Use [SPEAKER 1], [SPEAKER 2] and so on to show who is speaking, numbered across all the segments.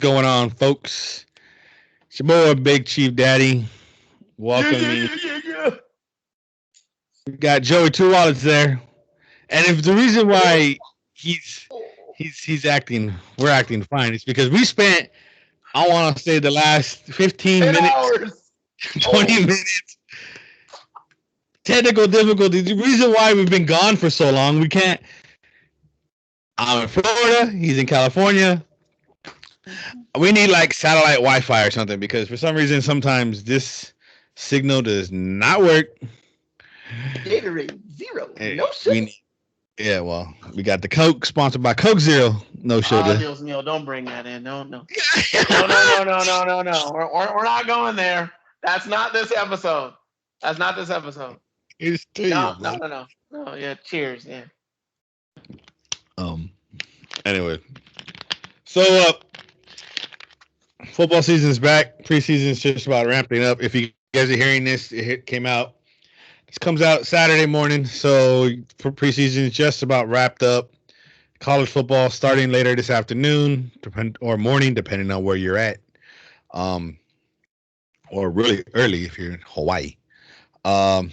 [SPEAKER 1] going on, folks? It's your boy, Big Chief Daddy.
[SPEAKER 2] Yeah, yeah,
[SPEAKER 1] Welcoming.
[SPEAKER 2] yeah, yeah, yeah.
[SPEAKER 1] We got Joey Two Wallets there, and if the reason why he's he's acting, we're acting fine, it's because we spent, I want to say, the last 15
[SPEAKER 2] 10
[SPEAKER 1] minutes,
[SPEAKER 2] hours.
[SPEAKER 1] 20
[SPEAKER 2] Oh,
[SPEAKER 1] minutes, technical difficulties. The reason why we've been gone for so long, we can't. I'm in Florida. He's in California. We need like satellite Wi-Fi or something because for some reason sometimes this signal does not work.
[SPEAKER 2] Gatorade Zero.
[SPEAKER 1] Eh,
[SPEAKER 2] No sugar.
[SPEAKER 1] We need, yeah, well, we got the Coke sponsored by Coke Zero, no
[SPEAKER 2] Ah,
[SPEAKER 1] sugar.
[SPEAKER 2] Dios mío, don't bring that in. No, no. No, no, no, no, no, no, no. We're not going there. That's not this episode. That's not this episode.
[SPEAKER 1] It's to you,
[SPEAKER 2] No, no,
[SPEAKER 1] bro.
[SPEAKER 2] no, no. No, yeah, cheers. Yeah.
[SPEAKER 1] Um. Anyway, so football season's back. Preseason's just about ramping up. If you guys are hearing this, came out. This comes out Saturday morning, so preseason is just about wrapped up. College football starting later this afternoon, or morning, depending on where you're at. Um, or really early if you're in Hawaii. Um,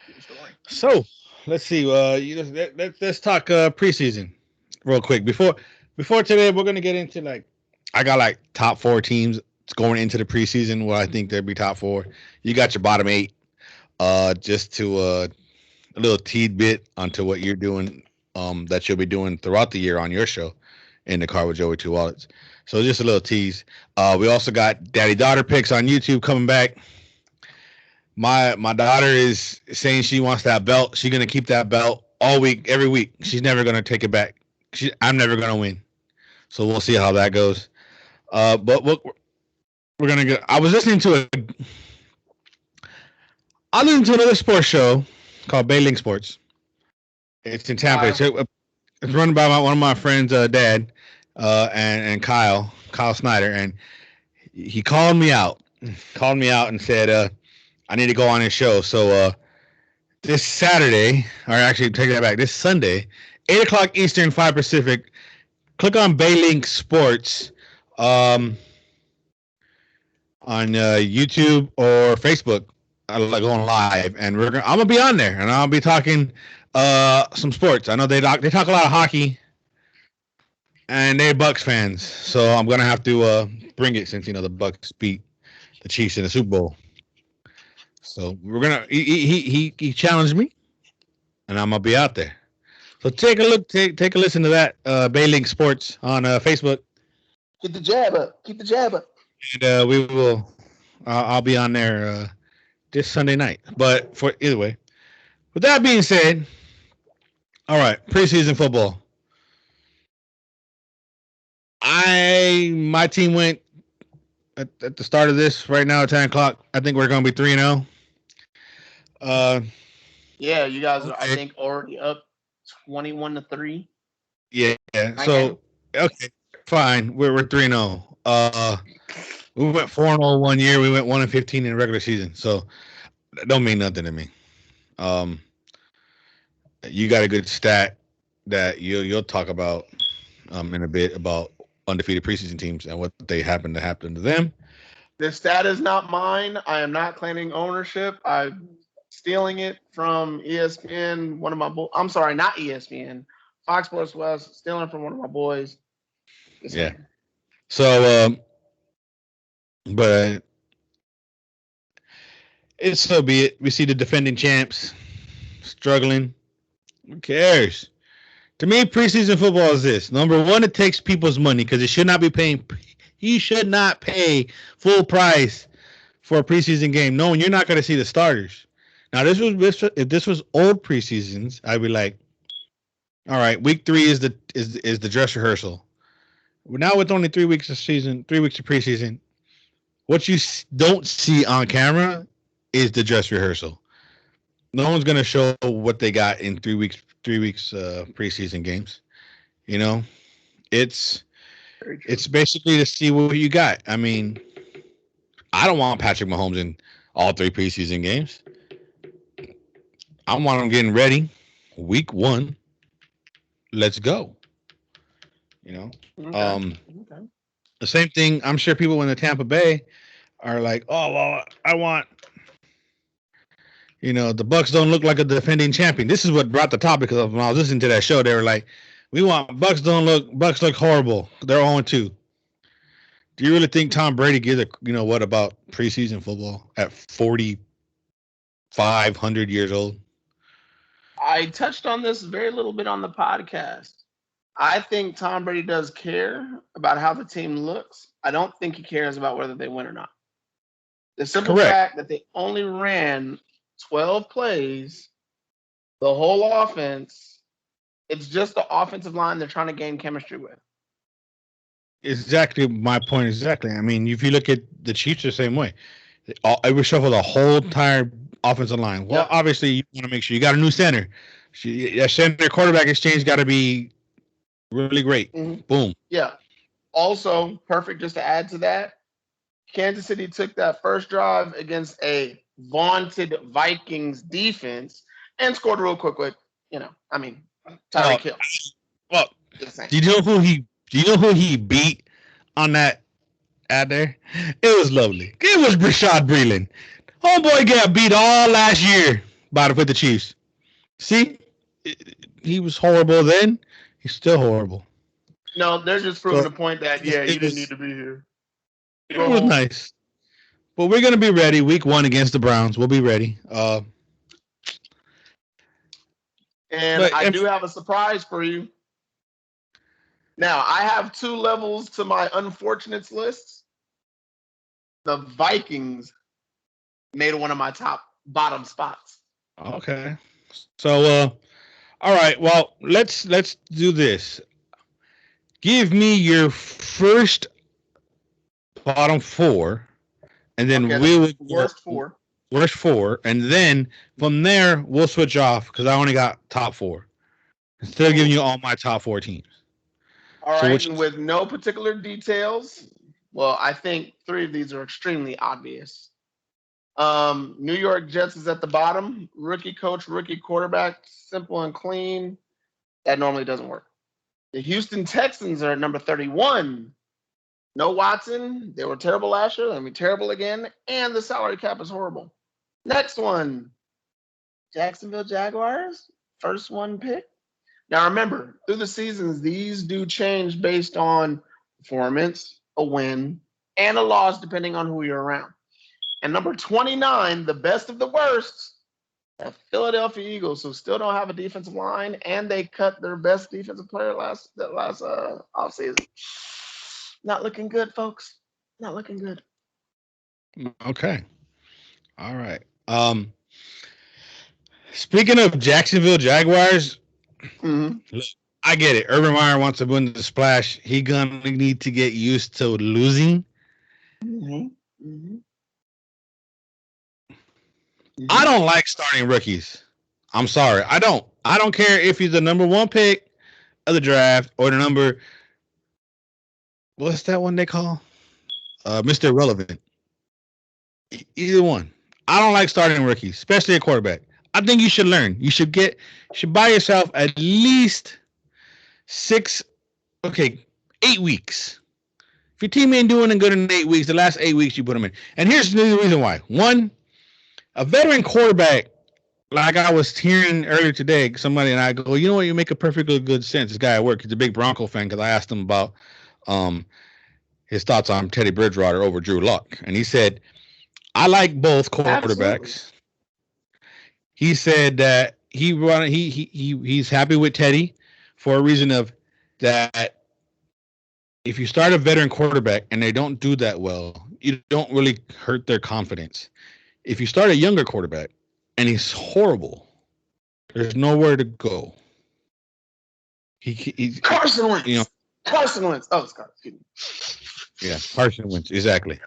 [SPEAKER 2] True story.
[SPEAKER 1] so let's see. Let's talk preseason real quick before today. We're gonna get into like I got like top four teams going into the preseason. What I think there'd be top four. You got your bottom eight. Just to a little tidbit onto what you're doing. That you'll be doing throughout the year on your show, in the car with Joey Two Wallets. So just a little tease. We also got daddy daughter picks on YouTube coming back. My daughter is saying she wants that belt. She's gonna keep that belt all week, every week. She's never gonna take it back. I'm never gonna win. So we'll see how that goes. But we're gonna get. I listened to another sports show called Bailing Sports. It's in Tampa.
[SPEAKER 2] Kyle.
[SPEAKER 1] It's run by one of my friends' dad, and Kyle Snyder, and he called me out and said, I need to go on his show. So this Saturday, or actually take that back, this Sunday, 8 o'clock Eastern, 5 Pacific. Click on Baylink Sports um, on YouTube or Facebook. Like going live, and I'm gonna be on there, and I'll be talking some sports. I know they talk a lot of hockey, and they're Bucks fans, so I'm gonna have to bring it since the Bucks beat the Chiefs in the Super Bowl. So we're gonna he challenged me, and I'm gonna be out there. So take a look, take a listen to that Baylink Sports on Facebook,
[SPEAKER 2] Get the jab up. Keep the jab up.
[SPEAKER 1] and we will. I'll be on there this Sunday night. But for either way, with that being said, all right, preseason football. My team went at the start of this right now at 10 o'clock. I think we're gonna be 3-0. Uh,
[SPEAKER 2] Yeah, you guys are, I
[SPEAKER 1] okay.
[SPEAKER 2] think, already up 21-3.
[SPEAKER 1] Yeah.
[SPEAKER 2] Right now.
[SPEAKER 1] So okay, fine. We're 3-0. We went 4-0 one year. We went 1-15 in the regular season. So that don't mean nothing to me. Um, you got a good stat that you'll talk about in a bit about undefeated preseason teams and what they happen to them.
[SPEAKER 2] This stat is not mine. I am not claiming ownership. I'm stealing it from ESPN. One of my I'm sorry, not ESPN. Fox Sports West. Stealing it from one of my boys. Just
[SPEAKER 1] Yeah.
[SPEAKER 2] saying.
[SPEAKER 1] So, but it's so be it. We see the defending champs struggling. Who cares? To me, preseason football is this. Number one, it takes people's money because it should not be paying. You should not pay full price for a preseason game, knowing you're not going to see the starters. Now, if this was old preseasons, I'd be like, all right, week 3 is the dress rehearsal. Now with only 3 weeks of season, 3 weeks of preseason, what you don't see on camera is the dress rehearsal. No one's going to show what they got in 3 weeks. 3 weeks preseason games. You know, it's
[SPEAKER 2] Very true.
[SPEAKER 1] it's basically to see what you got. I mean, I don't want Patrick Mahomes in all 3 preseason games. I want him getting ready. Week 1, let's go. You know,
[SPEAKER 2] Okay.
[SPEAKER 1] um,
[SPEAKER 2] Okay.
[SPEAKER 1] The same thing. I'm sure people in the Tampa Bay are like, oh well, I want the Bucks don't look like a defending champion. This is what brought the topic up when I was listening to that show. They were like, we want Bucks look horrible. They're 0-2. Do you really think Tom Brady gives what about preseason football at 4,500 years old?
[SPEAKER 2] I touched on this very little bit on the podcast. I think Tom Brady does care about how the team looks. I don't think he cares about whether they win or not. The simple fact that they only ran 12 plays, the whole offense, it's just the offensive line they're trying to gain chemistry with.
[SPEAKER 1] Exactly my point. Exactly. I mean, if you look at the Chiefs, the same way. It was shuffled the whole entire offensive line. Well, obviously, you want to make sure you got a new center. That center quarterback exchange got to be really great.
[SPEAKER 2] Mm-hmm.
[SPEAKER 1] Boom.
[SPEAKER 2] Yeah. Also, perfect just to add to that, Kansas City took that first drive against a vaunted Vikings defense and scored real quick with, Tyreek Hill.
[SPEAKER 1] Well, do you know who he beat on that ad there? It was lovely. It was Rashad Breeland. Homeboy got beat all last year with the Chiefs. See? He was horrible then. He's still horrible.
[SPEAKER 2] No, they're just proving the point that, you didn't need to be here.
[SPEAKER 1] It was nice. But we're going to be ready week 1 against the Browns. We'll be ready.
[SPEAKER 2] I do have a surprise for you. Now, I have 2 levels to my unfortunates list. The Vikings made one of my bottom spots.
[SPEAKER 1] Okay. So, all right. Well, let's do this. Give me your first bottom 4, and then we will
[SPEAKER 2] worst 4.
[SPEAKER 1] Worst 4, and then from there we'll switch off because I only got top 4 instead of giving you all my top 4 teams.
[SPEAKER 2] All right, and with no particular details. Well, I think 3 of these are extremely obvious. New York Jets is at the bottom. Rookie coach, rookie quarterback, simple and clean. That normally doesn't work. The Houston Texans are at number 31. No Watson. They were terrible last year. They'll be terrible again. And the salary cap is horrible. Next one. Jacksonville Jaguars. First 1 pick. Now remember, through the seasons, these do change based on performance, a win, and a loss, depending on who you're around. And number 29, the best of the worst, the Philadelphia Eagles, who still don't have a defensive line, and they cut their best defensive player last offseason. Not looking good, folks. Not looking good.
[SPEAKER 1] Okay. All right. Speaking of Jacksonville Jaguars, look, I get it. Urban Meyer wants to win the splash. He's going to need to get used to losing. I don't like starting rookies. I'm sorry. I don't care if he's the number 1 pick of the draft or the number, what's that one they call? Mr. Irrelevant. Either one. I don't like starting rookies, especially a quarterback. I think you should learn. You should buy yourself at least 8 weeks. If your team ain't doing good in 8 weeks, the last 8 weeks you put them in. And here's the reason why. 1, a veteran quarterback, like I was hearing earlier today, somebody and I go, you know what, you make a perfectly good sense. This guy at work, he's a big Bronco fan because I asked him about his thoughts on Teddy Bridgewater over Drew Lock. And he said, I like both quarterbacks. Absolutely. He said that he's happy with Teddy for a reason of that if you start a veteran quarterback and they don't do that well, you don't really hurt their confidence. If you start a younger quarterback and he's horrible, there's nowhere to go. He's
[SPEAKER 2] Carson Wentz. Carson Wentz. Oh, Scott.
[SPEAKER 1] Yeah, Carson Wentz. Exactly.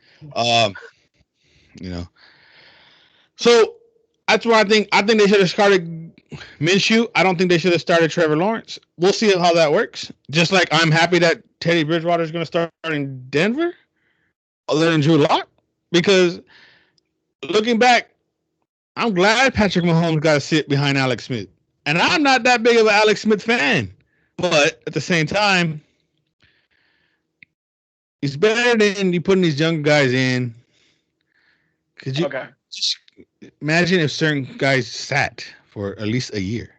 [SPEAKER 1] So that's why I think they should have started Minshew. I don't think they should have started Trevor Lawrence. We'll see how that works. Just like I'm happy that Teddy Bridgewater is going to start in Denver, other than Drew Lock, because looking back, I'm glad Patrick Mahomes got to sit behind Alex Smith. And I'm not that big of an Alex Smith fan. But at the same time, He's better than you putting these young guys in. Could you
[SPEAKER 2] Okay.
[SPEAKER 1] just imagine if certain guys sat for at least a year?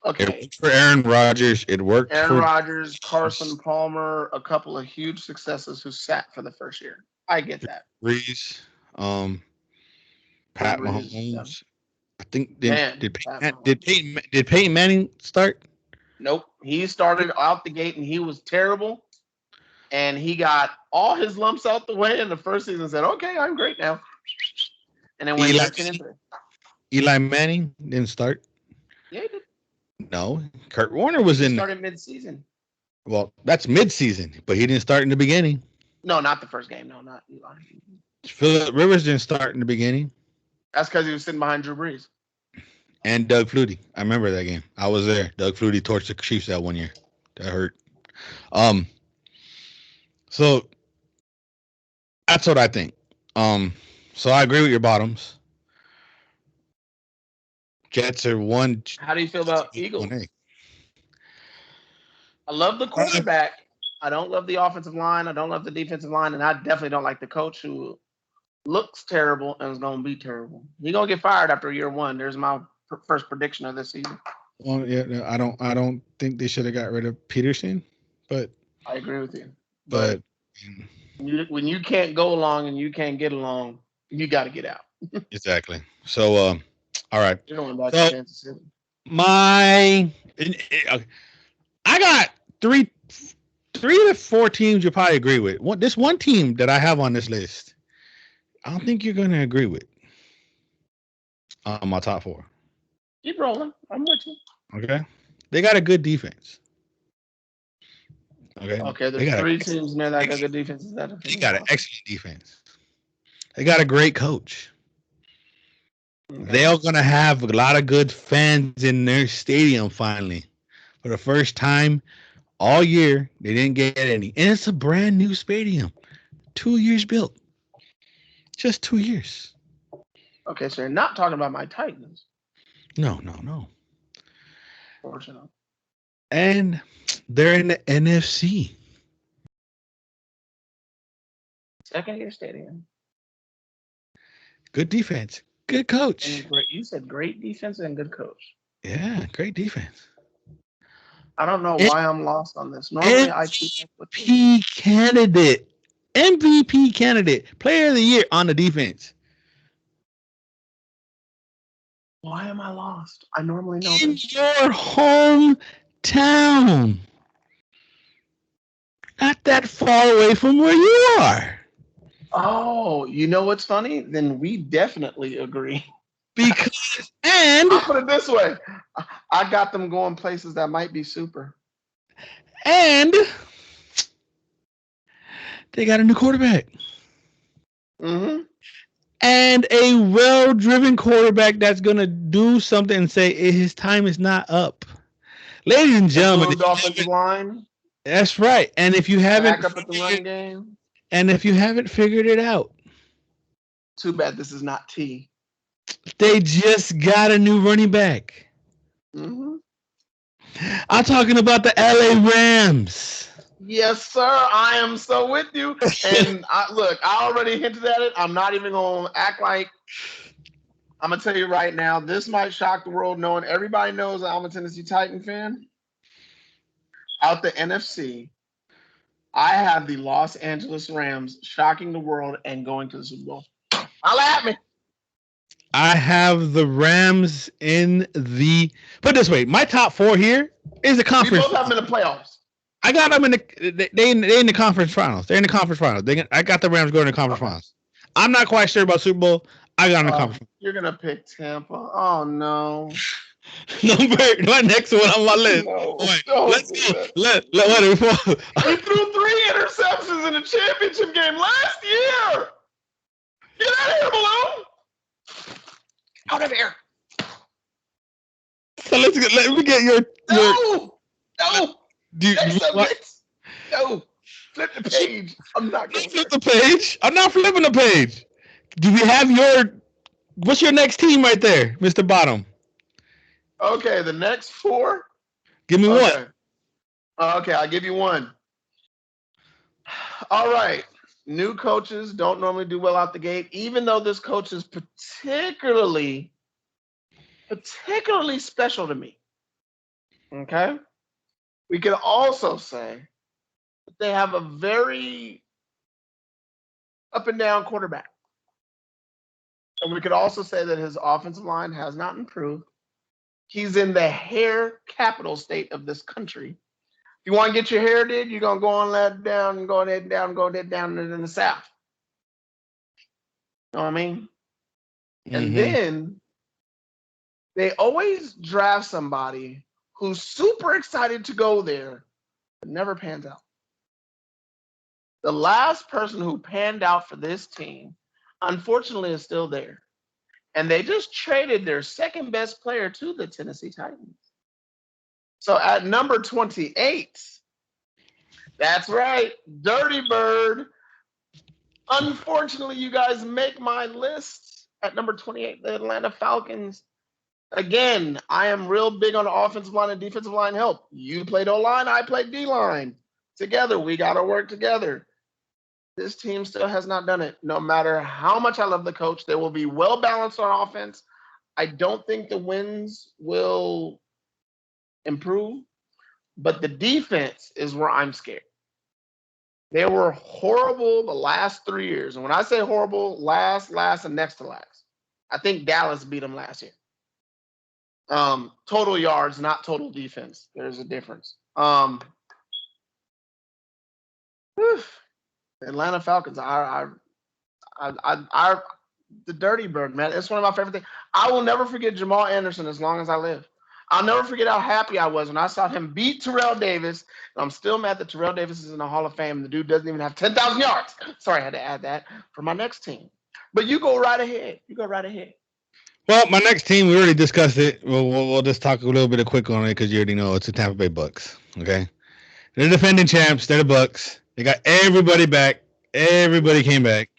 [SPEAKER 1] It
[SPEAKER 2] Okay.
[SPEAKER 1] worked for Aaron Rodgers. It worked
[SPEAKER 2] Aaron
[SPEAKER 1] for
[SPEAKER 2] Rodgers, Carson Palmer, a couple of huge successes who sat for the first year. I get that.
[SPEAKER 1] Brees,
[SPEAKER 2] Drew
[SPEAKER 1] Pat
[SPEAKER 2] Brees, yeah.
[SPEAKER 1] Mahomes. I think
[SPEAKER 2] Man,
[SPEAKER 1] did Peyton Manning start?
[SPEAKER 2] Nope. He started out the gate and he was terrible. And he got all his lumps out the way in the first season and said, okay, I'm great now. And then went back into it.
[SPEAKER 1] Eli Manning didn't start.
[SPEAKER 2] Yeah, he did.
[SPEAKER 1] No, Kurt Warner was in.
[SPEAKER 2] Started mid-season.
[SPEAKER 1] Well, that's mid-season, but he didn't start in the beginning.
[SPEAKER 2] No, not the first game. No, not Eli.
[SPEAKER 1] Phillip Rivers didn't start in the beginning.
[SPEAKER 2] That's because he was sitting behind Drew Brees.
[SPEAKER 1] And Doug Flutie. I remember that game. I was there. Doug Flutie torched the Chiefs that one year. That hurt. So that's what I think. So I agree with your bottoms. Jets are one.
[SPEAKER 2] How do you feel about Eagles? I love the quarterback. I don't love the offensive line. I don't love the defensive line. And I definitely don't like the coach who looks terrible and is going to be terrible. He's going to get fired after year one. There's my first prediction of this season.
[SPEAKER 1] Well, yeah, I don't think they should have got rid of Peterson, but
[SPEAKER 2] I agree with you.
[SPEAKER 1] But
[SPEAKER 2] when you can't go along and you can't get along, you got to get out.
[SPEAKER 1] Exactly. So, all right.
[SPEAKER 2] You're going back to Kansas City.
[SPEAKER 1] I got three to four teams you probably agree with. This one team that I have on this list, I don't think you're going to agree with. My top four.
[SPEAKER 2] Keep rolling. I'm with you.
[SPEAKER 1] Okay. They got a good defense. Okay.
[SPEAKER 2] Okay. There's three teams in there that got good defense.
[SPEAKER 1] They got an excellent defense. They got a great coach. Okay. They're going to have a lot of good fans in their stadium finally. For the first time all year, they didn't get any. And it's a brand new stadium. 2 years built. Just 2 years.
[SPEAKER 2] Okay, so you're not talking about my Titans.
[SPEAKER 1] No.
[SPEAKER 2] Fortunately.
[SPEAKER 1] And they're in the NFC.
[SPEAKER 2] Second-year stadium.
[SPEAKER 1] Good defense. Good coach.
[SPEAKER 2] You said great defense and good coach.
[SPEAKER 1] Yeah, great defense.
[SPEAKER 2] I don't know why I'm lost on this. Normally, I keep up with
[SPEAKER 1] MVP candidate, player of the year on the defense.
[SPEAKER 2] Why am I lost? I normally know
[SPEAKER 1] in this. Your hometown. Not that far away from where you are.
[SPEAKER 2] Oh, you know what's funny? Then we definitely agree.
[SPEAKER 1] Because I'll
[SPEAKER 2] put it this way. I got them going places that might be super.
[SPEAKER 1] And they got a new quarterback.
[SPEAKER 2] Mm-hmm.
[SPEAKER 1] And a well-driven quarterback that's going to do something and say his time is not up. Ladies and gentlemen.
[SPEAKER 2] Offensive line.
[SPEAKER 1] That's right. And if you haven't
[SPEAKER 2] back up at the run game.
[SPEAKER 1] And if you haven't figured it out.
[SPEAKER 2] Too bad this is not T.
[SPEAKER 1] They just got a new running back.
[SPEAKER 2] Mm-hmm.
[SPEAKER 1] I'm talking about the LA Rams.
[SPEAKER 2] Yes, sir. I am so with you. And I already hinted at it. I'm not even going to act like I'm going to tell you right now. This might shock the world knowing everybody knows I'm a Tennessee Titan fan. Out the NFC, I have the Los Angeles Rams shocking the world and going to the Super Bowl. Holla at me.
[SPEAKER 1] I have the Rams in the. Put it this way, my top four here is the conference.
[SPEAKER 2] We both have them in the playoffs.
[SPEAKER 1] I got them in the. They in the conference finals. They're in the conference finals. I got the Rams going to the conference finals. I'm not quite sure about Super Bowl. I got them in the conference.
[SPEAKER 2] You're gonna pick Tampa. Oh no.
[SPEAKER 1] My next one on my list.
[SPEAKER 2] No,
[SPEAKER 1] let's go. Let
[SPEAKER 2] we threw 3 interceptions in the championship game last year. Get out of here, Malone. Out of here.
[SPEAKER 1] So let me get your.
[SPEAKER 2] No.
[SPEAKER 1] No.
[SPEAKER 2] Flip the page. I'm not going to
[SPEAKER 1] flip the page. I'm not flipping the page. Do we have your? What's your next team right there, Mr. Bottom?
[SPEAKER 2] Okay, the next 4.
[SPEAKER 1] Give me one.
[SPEAKER 2] Okay, I'll give you one. All right. New coaches don't normally do well out the gate, even though this coach is particularly special to me. Okay. We could also say that they have a very up and down quarterback. And we could also say that his offensive line has not improved. He's in the hair capital state of this country. If you want to get your hair did, you're going to go on that down and go ahead down in the South. You know what I mean?
[SPEAKER 1] Mm-hmm.
[SPEAKER 2] And then they always draft somebody who's super excited to go there, but never pans out. The last person who panned out for this team, unfortunately, is still there. And they just traded their second best player to the Tennessee Titans. So at number 28, that's right, Dirty Bird. Unfortunately, you guys make my list at number 28, the Atlanta Falcons. Again, I am real big on the offensive line and defensive line help. You played O-line, I played D-line. Together, we got to work together. This team still has not done it. No matter how much I love the coach, they will be well balanced on offense. I don't think the wins will improve, but the defense is where I'm scared. They were horrible the last 3 years. And when I say horrible, last, and next to last. I think Dallas beat them last year. Total yards, not total defense. There's a difference. The Atlanta Falcons, the Dirty Bird, man. It's one of my favorite things. I will never forget Jamal Anderson as long as I live. I'll never forget how happy I was when I saw him beat Terrell Davis. And I'm still mad that Terrell Davis is in the Hall of Fame. The dude doesn't even have 10,000 yards. Sorry, I had to add that for my next team. But you go right ahead.
[SPEAKER 1] Well, my next team, we already discussed it. We'll just talk a little bit of quick on it because you already know it's the Tampa Bay Bucks. Okay, they're the defending champs. They're the Bucks. They got everybody back. Everybody came back.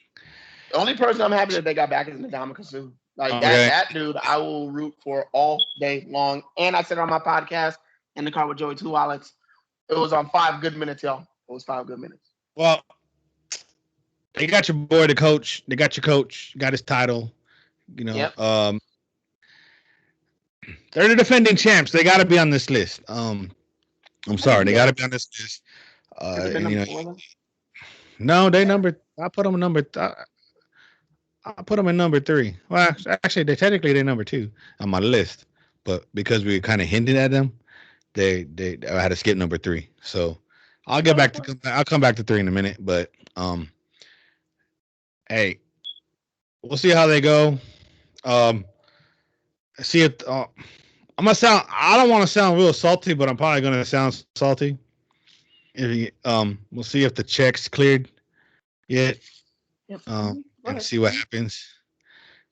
[SPEAKER 2] The only person I'm happy that they got back is Ndamukong Suh. Like that dude, I will root for all day long. And I said it on my podcast in the car with Joey Two Wallets. It was on 5 good minutes, y'all. It was 5 good minutes.
[SPEAKER 1] Well, they got your boy, the coach. They got your coach. Got his title. You know,
[SPEAKER 2] yep.
[SPEAKER 1] They're the defending champs. They got to be on this list. I'm sorry, they got to be on this list. No, they number. I put them number. I put them in number 3. Well, actually, they're number 2 on my list, but because we kind of hinted at them, I had to skip number 3. So I'll get back to. I'll come back to 3 in a minute, but hey, we'll see how they go. See if I'm gonna sound. I don't want to sound real salty, but I'm probably gonna sound salty. We'll see if the check's cleared yet.
[SPEAKER 2] Yep.
[SPEAKER 1] And see what happens.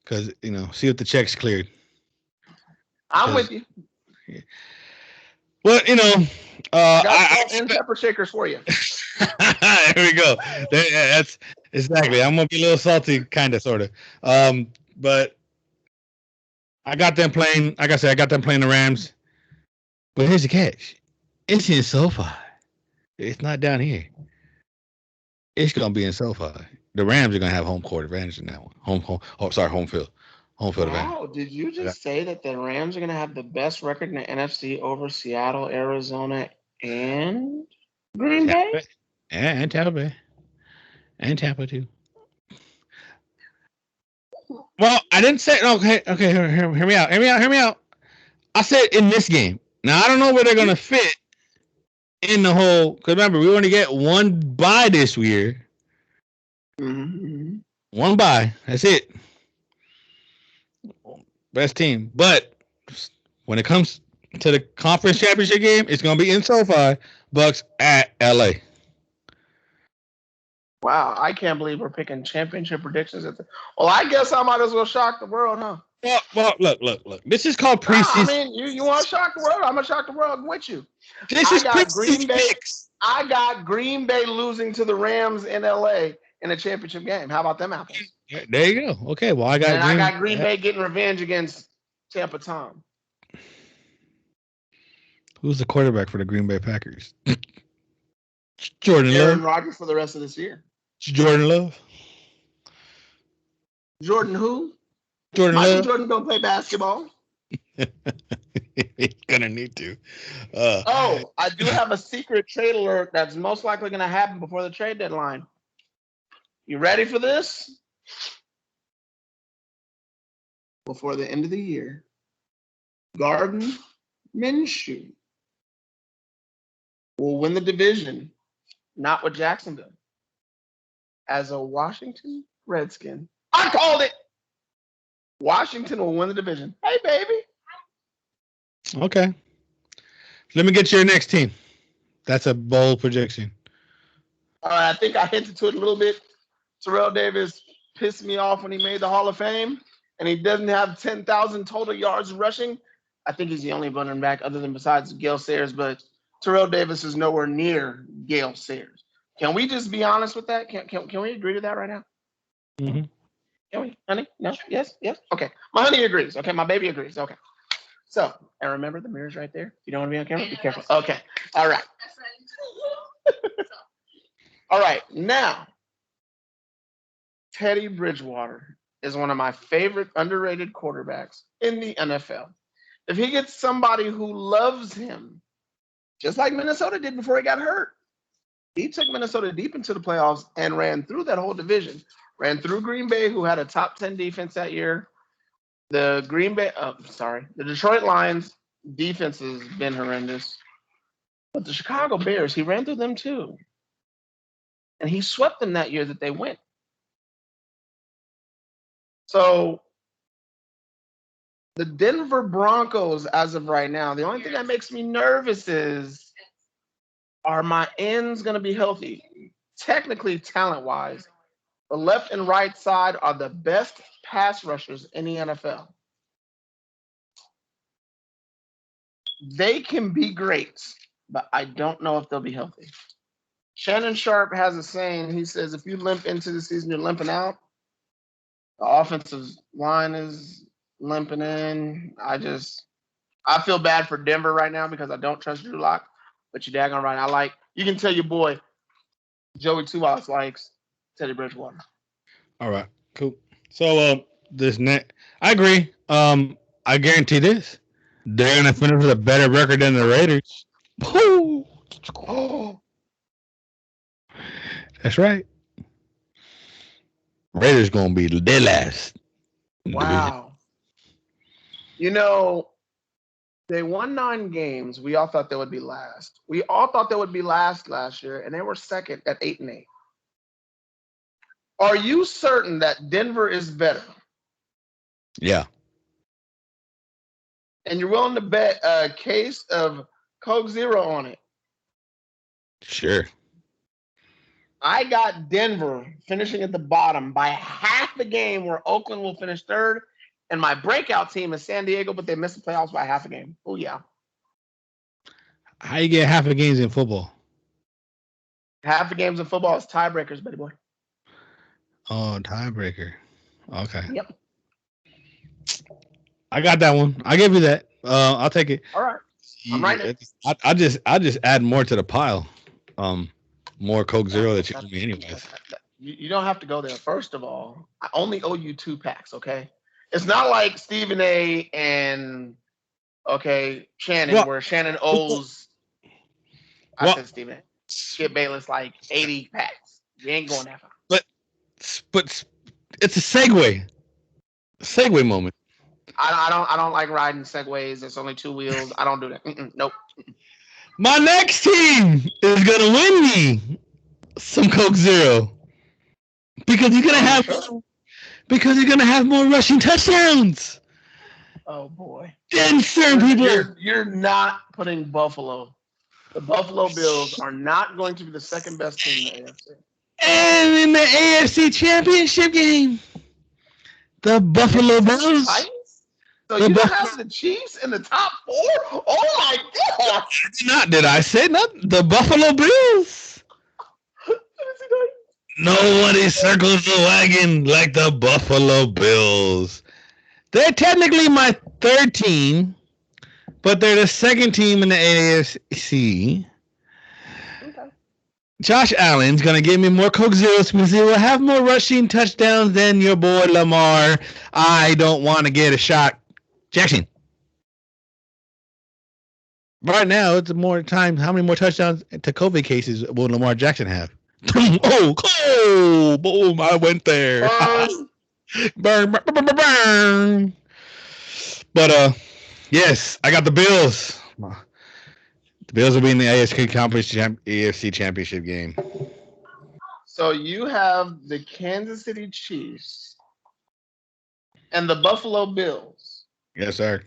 [SPEAKER 1] Because see if the check's cleared.
[SPEAKER 2] I'm with you.
[SPEAKER 1] Yeah. Well,
[SPEAKER 2] got and pepper shakers for you.
[SPEAKER 1] There we go. That's exactly. I'm gonna be a little salty, kind of, sort of. But I got them playing. Like I said, I got them playing the Rams. But here's the catch: it's in SoFi. It's not down here. It's gonna be in SoFi. The Rams are gonna have home court advantage in that one. Home field advantage.
[SPEAKER 2] Wow, did you just say that the Rams are gonna have the best record in the NFC over Seattle, Arizona, and Green Bay?
[SPEAKER 1] And Tampa Bay. And Tampa too. Well, I didn't say okay, hear me out. I said in this game. Now I don't know where they're gonna fit in the whole, because remember, we only get one bye this year.
[SPEAKER 2] Mm-hmm.
[SPEAKER 1] One bye. That's it. Best team. But when it comes to the conference championship game, it's going to be in SoFi. Bucks at LA.
[SPEAKER 2] Wow, I can't believe we're picking championship predictions. Well, I guess I might as well shock the world, huh?
[SPEAKER 1] Well, look. This is called preseason.
[SPEAKER 2] I mean, you want to shock the world? I'm going to shock the world with you.
[SPEAKER 1] This is preseason picks.
[SPEAKER 2] I got Green Bay losing to the Rams in LA in a championship game. How about them apples?
[SPEAKER 1] There you go. Okay, well, I got
[SPEAKER 2] Green Bay getting revenge against Tampa Tom.
[SPEAKER 1] Who's the quarterback for the Green Bay Packers? Jordan
[SPEAKER 2] Aaron
[SPEAKER 1] Love.
[SPEAKER 2] Rodgers for the rest of this year.
[SPEAKER 1] Jordan Love.
[SPEAKER 2] Jordan who?
[SPEAKER 1] Jordan
[SPEAKER 2] Michael
[SPEAKER 1] Love.
[SPEAKER 2] Jordan don't play basketball.
[SPEAKER 1] He's gonna need to.
[SPEAKER 2] Oh, I do have a secret trade alert that's most likely going to happen before the trade deadline. You ready for this? Before the end of the year, Gardner Minshew will win the division, not with Jacksonville. As a Washington Redskin, I called it. Washington will win the division. Hey, baby.
[SPEAKER 1] Okay. Let me get your next team. That's a bold projection.
[SPEAKER 2] All right, I think I hinted to it a little bit. Terrell Davis pissed me off when he made the Hall of Fame, and he doesn't have 10,000 total yards rushing. I think he's the only running back other than besides Gale Sayers, but Terrell Davis is nowhere near Gale Sayers. Can we just be honest with that? Can we agree to that right now?
[SPEAKER 1] Mm-hmm.
[SPEAKER 2] Can we, honey? No? Yes? Yes? Okay. My honey agrees. Okay, my baby agrees. Okay. So, and remember the mirror's right there? You don't want to be on camera? Be careful. Okay. All right. All right. Now, Teddy Bridgewater is one of my favorite underrated quarterbacks in the NFL. If he gets somebody who loves him, just like Minnesota did before he got hurt, he took Minnesota deep into the playoffs and ran through that whole division. Ran through Green Bay, who had a top 10 defense that year. The Detroit Lions defense has been horrendous. But the Chicago Bears, he ran through them too. And he swept them that year that they went. So the Denver Broncos, as of right now, the only thing that makes me nervous is, are my ends going to be healthy? Technically, talent-wise, the left and right side are the best pass rushers in the NFL. They can be great, but I don't know if they'll be healthy. Shannon Sharp has a saying. He says, if you limp into the season, you're limping out. The offensive line is limping in. I feel bad for Denver right now because I don't trust Drew Lock, but you're daggone right. You can tell your boy, Joey Tuas likes Teddy Bridgewater.
[SPEAKER 1] All right, cool. So I agree. I guarantee this. They're gonna finish with a better record than the Raiders. Oh. That's right. Raiders gonna be dead last.
[SPEAKER 2] Wow. They won 9 games. We all thought they would be last. We all thought they would be last year, and they were second at 8-8. Are you certain that Denver is better?
[SPEAKER 1] Yeah.
[SPEAKER 2] And you're willing to bet a case of Coke Zero on it?
[SPEAKER 1] Sure.
[SPEAKER 2] I got Denver finishing at the bottom by half the game, where Oakland will finish third. And my breakout team is San Diego, but they missed the playoffs by half a game. Oh, yeah.
[SPEAKER 1] How you get half the games in football?
[SPEAKER 2] Half the games in football is tiebreakers, buddy boy.
[SPEAKER 1] Oh, tiebreaker. Okay.
[SPEAKER 2] Yep.
[SPEAKER 1] I got that one. I'll give you that. I'll take it.
[SPEAKER 2] All right. I'm writing it.
[SPEAKER 1] I just add more to the pile. More Coke Zero that you give me anyways.
[SPEAKER 2] You don't have to go there. First of all, I only owe you 2 packs, okay? It's not like Stephen A. and Shannon, where Shannon owes I said Stephen A. Skip Bayless like 80 packs. You ain't going that far.
[SPEAKER 1] But it's a segue moment.
[SPEAKER 2] I don't like riding segways. It's only 2 wheels. I don't do that. Nope.
[SPEAKER 1] My next team is gonna win me some Coke Zero because he's gonna have more rushing touchdowns.
[SPEAKER 2] Oh boy!
[SPEAKER 1] Then certain people,
[SPEAKER 2] you're not putting Buffalo. The Buffalo Bills are not going to be the second best team in the AFC.
[SPEAKER 1] And in the AFC Championship game, the Buffalo Bills.
[SPEAKER 2] So you don't have the Chiefs in the top 4? Oh my God!
[SPEAKER 1] Did I say not the Buffalo Bills? Nobody circles the wagon like the Buffalo Bills. They're technically my 3rd team, but they're the 2nd team in the AFC. Okay. Josh Allen's gonna give me more Coke Zero because he will have more rushing touchdowns than your boy Lamar. I don't want to get a shot. Jackson. Right now, it's more time. How many more touchdowns to COVID cases will Lamar Jackson have? Oh, boom! I went there. Burn, burn, burn, burn, burn. But yes, I got the Bills. The Bills will be in the AFC Championship game.
[SPEAKER 2] So you have the Kansas City Chiefs and the Buffalo Bills.
[SPEAKER 1] Yes, sir.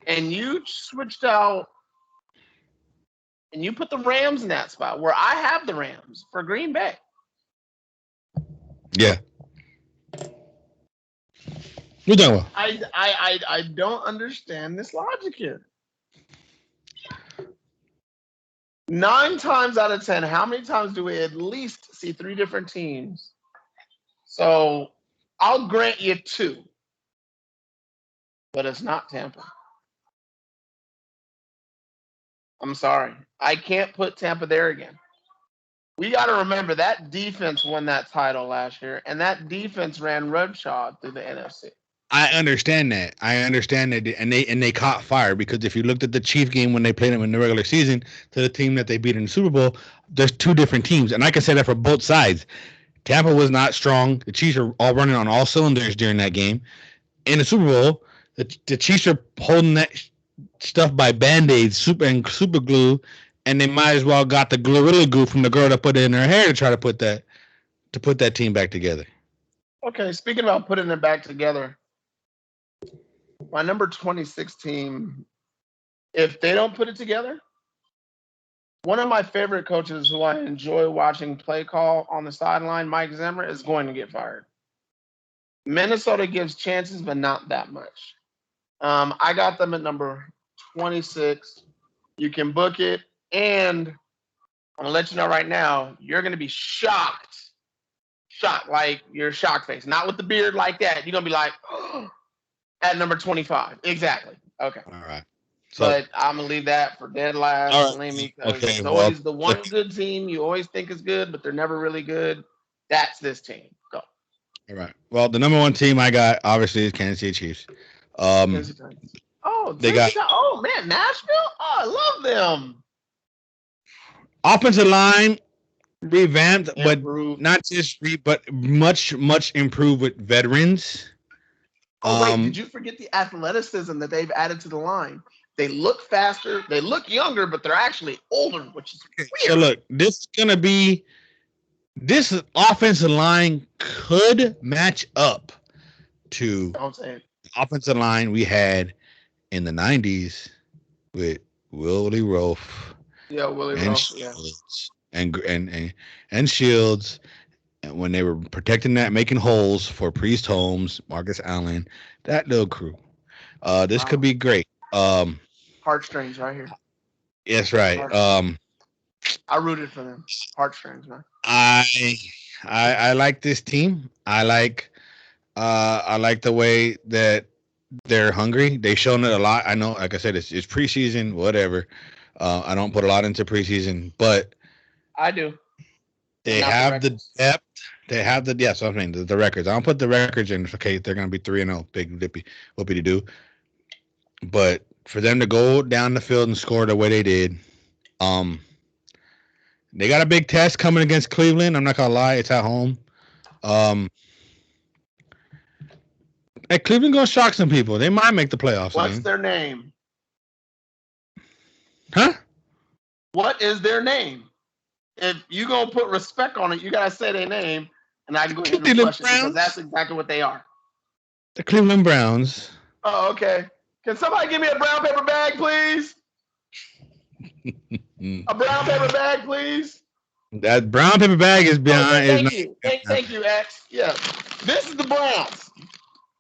[SPEAKER 2] And you switched out and you put the Rams in that spot where I have the Rams for Green Bay.
[SPEAKER 1] Yeah. You're doing well.
[SPEAKER 2] I don't understand this logic here. 9 times out of 10, how many times do we at least see 3 different teams? So I'll grant you 2, but it's not Tampa. I'm sorry. I can't put Tampa there again. We got to remember that defense won that title last year, and that defense ran roughshod through the NFC.
[SPEAKER 1] I understand that. And they caught fire because if you looked at the Chief game when they played them in the regular season to the team that they beat in the Super Bowl, there's 2 different teams, and I can say that for both sides. Tampa was not strong. The Chiefs are all running on all cylinders during that game. In the Super Bowl, the Chiefs are holding that stuff by Band-Aids, super glue, and they might as well got the Gorilla Glue from the girl that put it in her hair to try to put that team back together.
[SPEAKER 2] Okay, speaking about putting it back together, my number 26 team, if they don't put it together, one of my favorite coaches who I enjoy watching play call on the sideline, Mike Zimmer, is going to get fired. Minnesota gives chances, but not that much. I got them at number 26. You can book it, and I'm going to let you know right now, you're going to be shocked, like your shock face. Not with the beard like that. You're going to be like, oh, at number 25. Exactly. Okay.
[SPEAKER 1] All right.
[SPEAKER 2] So, but I'm going to leave that for dead last.
[SPEAKER 1] All right.
[SPEAKER 2] Because it's always the one good team you always think is good, but they're never really good. That's this team. Go.
[SPEAKER 1] All right. Well, the number 1 team I got, obviously, is Kansas City Chiefs.
[SPEAKER 2] Oh, they got. Oh, man, Nashville? Oh, I love them.
[SPEAKER 1] Offensive line revamped, improved. But not just but much improved with veterans.
[SPEAKER 2] Oh, wait, did you forget the athleticism that they've added to the line? They look faster, they look younger, but they're actually older, which is weird.
[SPEAKER 1] So look, this offensive line could match up to the offensive line we had in the 90s with Willie Roaf.
[SPEAKER 2] Yeah, Willie Roaf, yeah.
[SPEAKER 1] And Shields, when they were protecting that, making holes for Priest Holmes, Marcus Allen, that little crew. This could be great.
[SPEAKER 2] Heartstrings right here.
[SPEAKER 1] Yes, right.
[SPEAKER 2] I rooted for them. Heartstrings, man.
[SPEAKER 1] I like this team. I like the way that they're hungry. They've shown it a lot. I know, like I said, it's preseason, whatever. I don't put a lot into preseason, but
[SPEAKER 2] I do.
[SPEAKER 1] They have the depth. They have the so I mean the records. I don't put the records in. Okay, they're gonna be 3-0. Big whoopie to do. But for them to go down the field and score the way they did, they got a big test coming against Cleveland. I'm not gonna lie, it's at home. Hey, Cleveland gonna shock some people. They might make the playoffs.
[SPEAKER 2] What's their name?
[SPEAKER 1] Huh?
[SPEAKER 2] What is their name? If you gonna put respect on it, you gotta say their name, and I can go ahead and question because that's exactly what they are.
[SPEAKER 1] The Cleveland Browns.
[SPEAKER 2] Oh, okay. Can somebody give me a brown paper bag, please? A brown paper bag, please.
[SPEAKER 1] That brown paper bag is behind.
[SPEAKER 2] Thank you, X. Yeah, this is the Browns.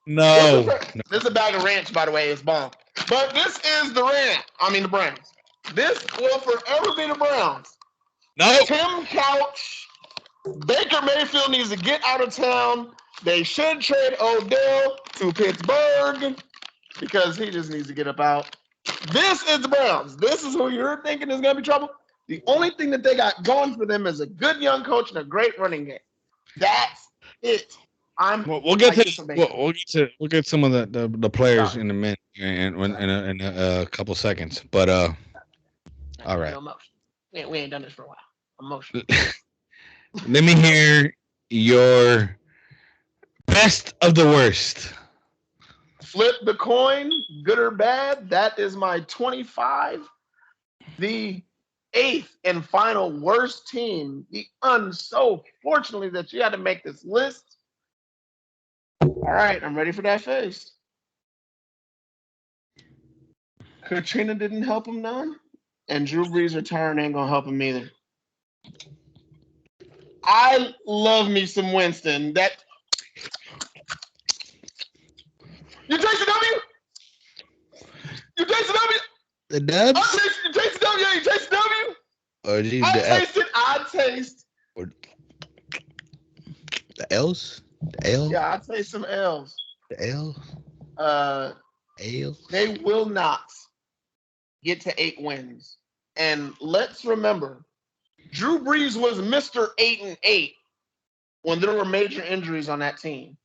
[SPEAKER 1] No.
[SPEAKER 2] This is a bag of ranch, by the way. It's bomb. But this is the the Browns. This will forever be the Browns.
[SPEAKER 1] No.
[SPEAKER 2] Tim Couch, Baker Mayfield needs to get out of town. They should trade Odell to Pittsburgh because he just needs to get up out. This is the Browns. This is who you're thinking is going to be trouble. The only thing that they got going for them is a good young coach and a great running game. That's it.
[SPEAKER 1] We'll get we'll get some of the players in a minute and in a couple seconds. But all right.
[SPEAKER 2] We ain't done this for a while. Emotion.
[SPEAKER 1] Let me hear your best of the worst.
[SPEAKER 2] Flip the coin, good or bad. That is my 25. The 8th and final worst team. So fortunately that you had to make this list. All right, I'm ready for that face. Katrina didn't help him none, and Drew Brees retiring ain't gonna help him either. I love me some Winston. That you take the W. You take the W.
[SPEAKER 1] The Dubs.
[SPEAKER 2] You taste the W. You taste the W.
[SPEAKER 1] Or the
[SPEAKER 2] I taste.
[SPEAKER 1] The L's. The L.
[SPEAKER 2] Yeah, I taste some L's.
[SPEAKER 1] The L.
[SPEAKER 2] L. They will not get to 8 wins. And let's remember, Drew Brees was Mr. 8-8 when there were major injuries on that team.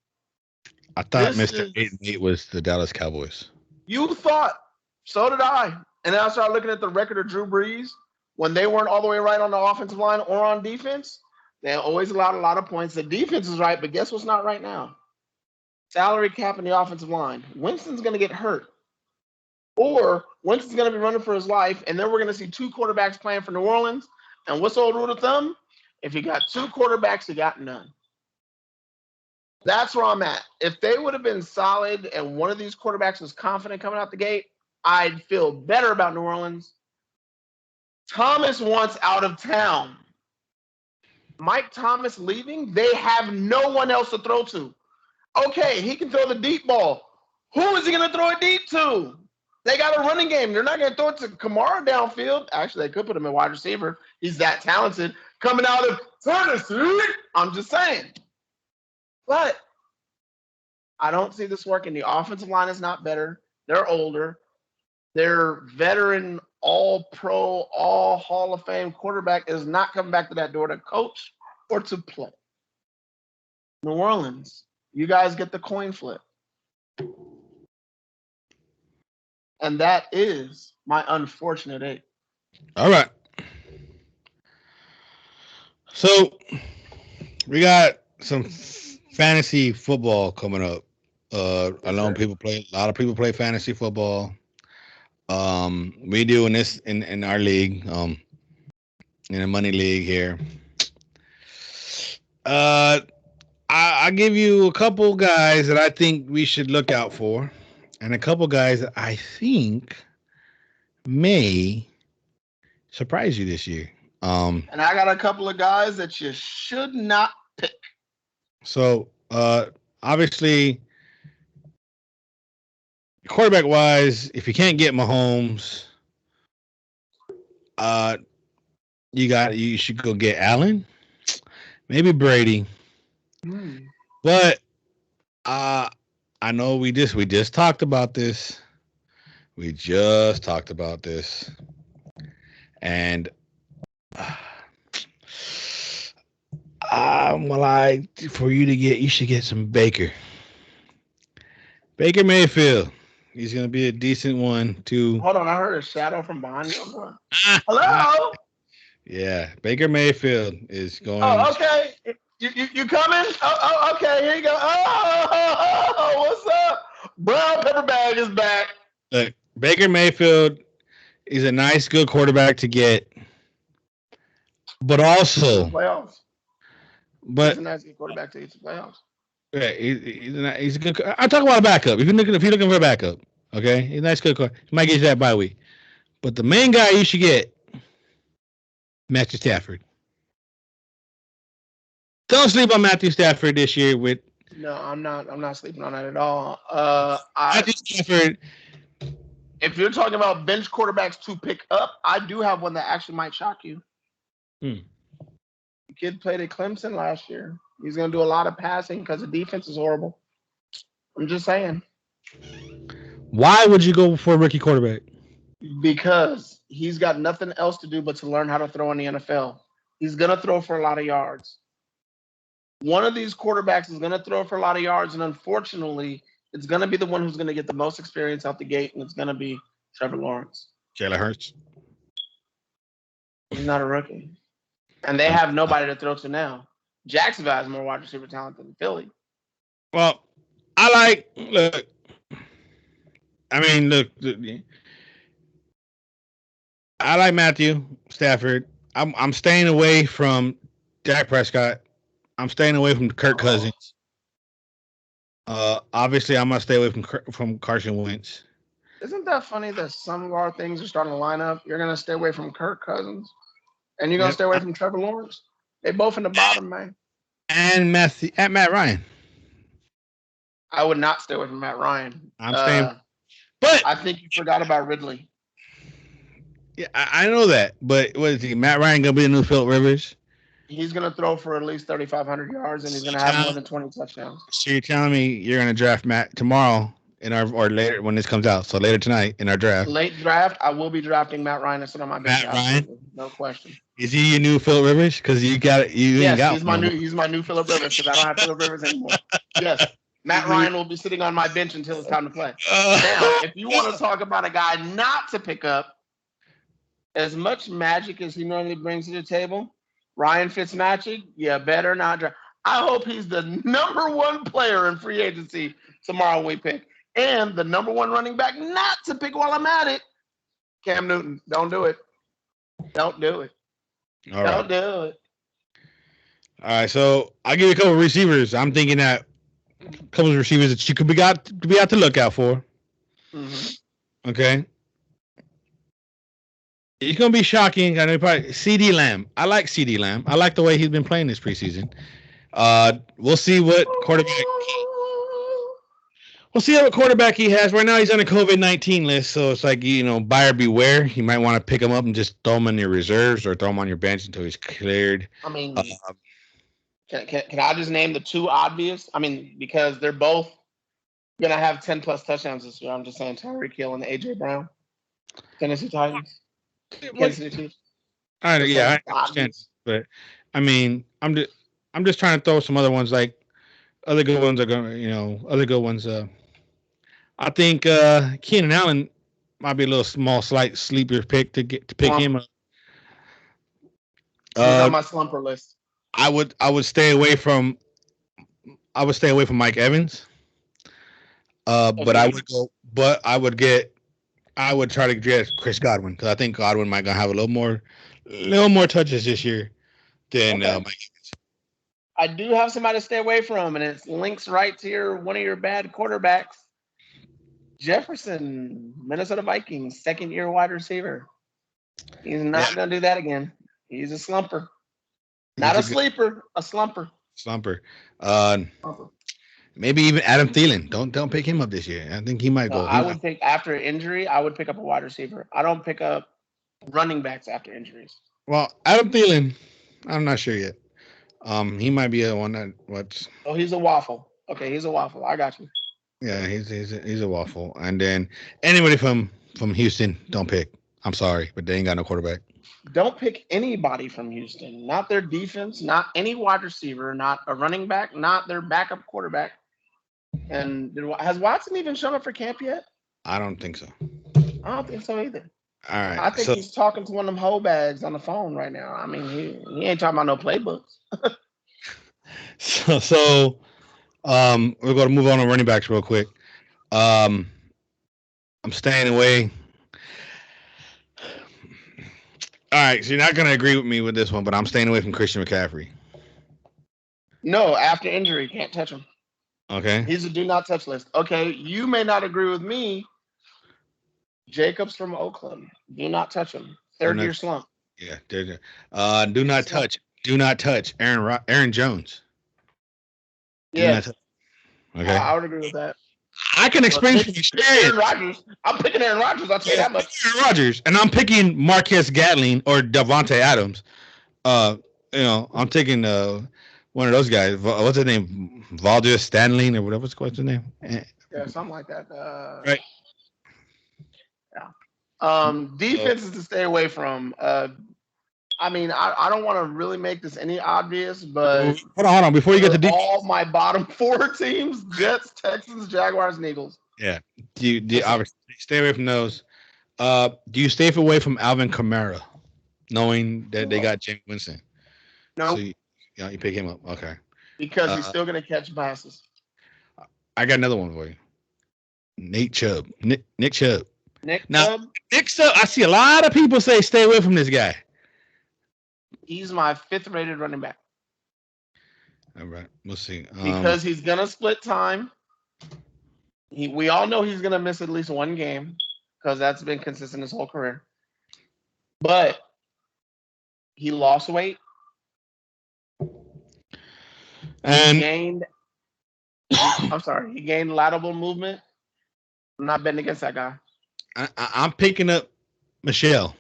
[SPEAKER 1] I thought Mr. 8-8 was the Dallas Cowboys.
[SPEAKER 2] You thought. So did I. And then I started looking at the record of Drew Brees when they weren't all the way right on the offensive line or on defense. They always allowed a lot of points. The defense is right, but guess what's not right now? Salary cap in the offensive line. Winston's going to get hurt. Or Winston's going to be running for his life, and then we're going to see 2 quarterbacks playing for New Orleans. And what's the old rule of thumb? If you got 2 quarterbacks, you got none. That's where I'm at. If they would have been solid and one of these quarterbacks was confident coming out the gate, I'd feel better about New Orleans. Thomas wants out of town. Mike Thomas leaving, they have no one else to throw to. Okay, he can throw the deep ball. Who is he going to throw it deep to? They got a running game. They're not going to throw it to Kamara downfield. Actually, they could put him in wide receiver. He's that talented. Coming out of Tennessee. I'm just saying. But I don't see this working. The offensive line is not better. They're older. Their veteran, all-pro, all-Hall of Fame quarterback is not coming back to that door to coach or to play. New Orleans, you guys get the coin flip. And that is my unfortunate 8.
[SPEAKER 1] All right. So we got some fantasy football coming up. I know a lot of people play fantasy football. We do in our league, in a money league here. I give you a couple guys that I think we should look out for, and a couple guys that I think may surprise you this year.
[SPEAKER 2] And I got a couple of guys that you should not pick.
[SPEAKER 1] So, obviously, quarterback wise, if you can't get Mahomes, you should go get Allen, maybe Brady. But I know we just talked about this. We just talked about this, and for you to get, you should get some Baker Mayfield. He's going to be a decent one, too.
[SPEAKER 2] Hold on, I heard a shadow from behind you. Hello?
[SPEAKER 1] Yeah, Baker Mayfield is going.
[SPEAKER 2] Oh, okay. You coming? Oh, okay, here you go. Oh, what's up? Brown Pepper Bag is back.
[SPEAKER 1] Look, Baker Mayfield is a nice, good quarterback to get. But also...
[SPEAKER 2] playoffs.
[SPEAKER 1] But
[SPEAKER 2] he's a nice good quarterback to get to playoffs.
[SPEAKER 1] Yeah, he's a good. I'm talking about a backup. If you're looking for a backup, okay, he's a nice good. He might get you that bye week, but the main guy you should get, Matthew Stafford. Don't sleep on Matthew Stafford this year.
[SPEAKER 2] No, I'm not sleeping on that at all.
[SPEAKER 1] Matthew Stafford.
[SPEAKER 2] If you're talking about bench quarterbacks to pick up, I do have one that actually might shock you. The kid played at Clemson last year. He's going to do a lot of passing because the defense is horrible. I'm just saying.
[SPEAKER 1] Why would you go for a rookie quarterback?
[SPEAKER 2] Because he's got nothing else to do but to learn how to throw in the NFL. He's going to throw for a lot of yards. One of these quarterbacks is going to throw for a lot of yards, and unfortunately, it's going to be the one who's going to get the most experience out the gate, and it's going to be Trevor Lawrence.
[SPEAKER 1] Jalen Hurts.
[SPEAKER 2] He's not a rookie. And they have nobody to throw to now. Jacksonville has more wide receiver talent than Philly.
[SPEAKER 1] Well, I like Matthew Stafford. I'm staying away from Dak Prescott. I'm staying away from Kirk Cousins. Obviously, I'm gonna stay away from Carson Wentz.
[SPEAKER 2] Isn't that funny that some of our things are starting to line up? You're gonna stay away from Kirk Cousins, and you're gonna stay away from Trevor Lawrence. They both in the bottom, man.
[SPEAKER 1] And Matt Ryan.
[SPEAKER 2] I would not stay away from Matt Ryan.
[SPEAKER 1] I'm staying, but
[SPEAKER 2] I think you forgot about Ridley.
[SPEAKER 1] Yeah, I know that, but what is he? Matt Ryan gonna be the new Philip Rivers?
[SPEAKER 2] He's gonna throw for at least 3,500 yards, and he's gonna have more than 20 touchdowns.
[SPEAKER 1] So you're telling me you're gonna draft Matt tomorrow or later when this comes out? So later tonight in our draft.
[SPEAKER 2] Late draft, I will be drafting Matt Ryan instead of my bench.
[SPEAKER 1] Matt Ryan,
[SPEAKER 2] no question.
[SPEAKER 1] Is he your new Philip Rivers? Because you got it.
[SPEAKER 2] Yes, he's my new Philip Rivers because I don't have Philip Rivers anymore. Yes. Matt Ryan will be sitting on my bench until it's time to play. Now, if you want to talk about a guy not to pick up, as much magic as he normally brings to the table, Ryan Fitzmagic, you better not draft. I hope he's the number one player in free agency tomorrow we pick. And the number one running back not to pick while I'm at it, Cam Newton. Don't do it. Don't do it. Don't do it.
[SPEAKER 1] All right, so I'll give you a couple of receivers. I'm thinking that a couple of receivers that you could be out to look out for. Mm-hmm. Okay. It's gonna be shocking. I know probably CD Lamb. I like CD Lamb. I like the way he's been playing this preseason. We'll see what quarterback. We'll see what quarterback he has. Right now, he's on a COVID-19 list, so it's like buyer beware. You might want to pick him up and just throw him in your reserves or throw him on your bench until he's cleared.
[SPEAKER 2] I mean, can I just name the two obvious? I mean, because they're both gonna have 10+ touchdowns this year. I'm just saying Tyreek Hill and AJ Brown, Tennessee Titans.
[SPEAKER 1] I understand, but I mean, I'm just trying to throw some other ones. Like other good ones are going, other good ones. I think Keenan Allen might be a little slight sleeper pick to pick him up.
[SPEAKER 2] He's on my slumper list.
[SPEAKER 1] I would stay away from Mike Evans. But I would try to get Chris Godwin because I think Godwin might gonna have a little more touches this year than Mike Evans.
[SPEAKER 2] I do have somebody to stay away from, and it links right to one of your bad quarterbacks, Jefferson, Minnesota Vikings, second-year wide receiver. He's not gonna do that again. He's a slumper, not a sleeper, a slumper.
[SPEAKER 1] Slumper. Maybe even Adam Thielen. Don't pick him up this year. I think he might go.
[SPEAKER 2] I would pick after injury. I would pick up a wide receiver. I don't pick up running backs after injuries.
[SPEAKER 1] Well, Adam Thielen, I'm not sure yet. He might be a one that
[SPEAKER 2] Oh, he's a waffle. Okay, he's a waffle. I got you.
[SPEAKER 1] Yeah, he's a waffle. And then anybody from Houston, don't pick. I'm sorry, but they ain't got no quarterback.
[SPEAKER 2] Don't pick anybody from Houston. Not their defense. Not any wide receiver. Not a running back. Not their backup quarterback. And has Watson even shown up for camp yet?
[SPEAKER 1] I don't think so.
[SPEAKER 2] I don't think so either.
[SPEAKER 1] All right.
[SPEAKER 2] I think he's talking to one of them hoe bags on the phone right now. I mean, he ain't talking about no playbooks.
[SPEAKER 1] So we're going to move on to running backs real quick. I'm staying away. All right, so you're not going to agree with me with this one, but I'm staying away from Christian McCaffrey.
[SPEAKER 2] No, after injury, can't touch him.
[SPEAKER 1] Okay.
[SPEAKER 2] He's a do not touch list. Okay, you may not agree with me. Jacobs from Oakland, do not touch him. Third-year slump.
[SPEAKER 1] Yeah, do not touch. Do not touch Aaron Jones.
[SPEAKER 2] Yeah.
[SPEAKER 1] Okay.
[SPEAKER 2] I would agree with that.
[SPEAKER 1] I can explain from experience.
[SPEAKER 2] Aaron Rodgers. I'm picking Aaron Rodgers. I'll tell you that much.
[SPEAKER 1] Aaron Rodgers, and I'm picking Marquez Gatling or Davante Adams. I'm taking one of those guys. What's his name? Valdez Stanley or whatever. What's his name?
[SPEAKER 2] Yeah, something like that.
[SPEAKER 1] Right.
[SPEAKER 2] Yeah. Defenses to stay away from. I mean, I don't want to really make this any obvious, but
[SPEAKER 1] hold on. Before you get to defense,
[SPEAKER 2] all my bottom 4 teams: Jets, Texans, Jaguars, and Eagles.
[SPEAKER 1] Yeah. Do you obviously stay away from those? Do you stay away from Alvin Kamara, knowing that they got James Winston?
[SPEAKER 2] No.
[SPEAKER 1] So you pick him up. Okay.
[SPEAKER 2] Because he's still going to catch passes.
[SPEAKER 1] I got another one for you. Nick Chubb. Nick Chubb.
[SPEAKER 2] Nick Chubb?
[SPEAKER 1] Nick Chubb, I see a lot of people say stay away from this guy.
[SPEAKER 2] He's my 5th rated running back.
[SPEAKER 1] All right. We'll see.
[SPEAKER 2] Because he's going to split time. We all know he's going to miss at least one game because that's been consistent his whole career. But he lost weight.
[SPEAKER 1] And
[SPEAKER 2] he gained lateral movement. I'm not betting against that guy.
[SPEAKER 1] I'm picking up Michelle.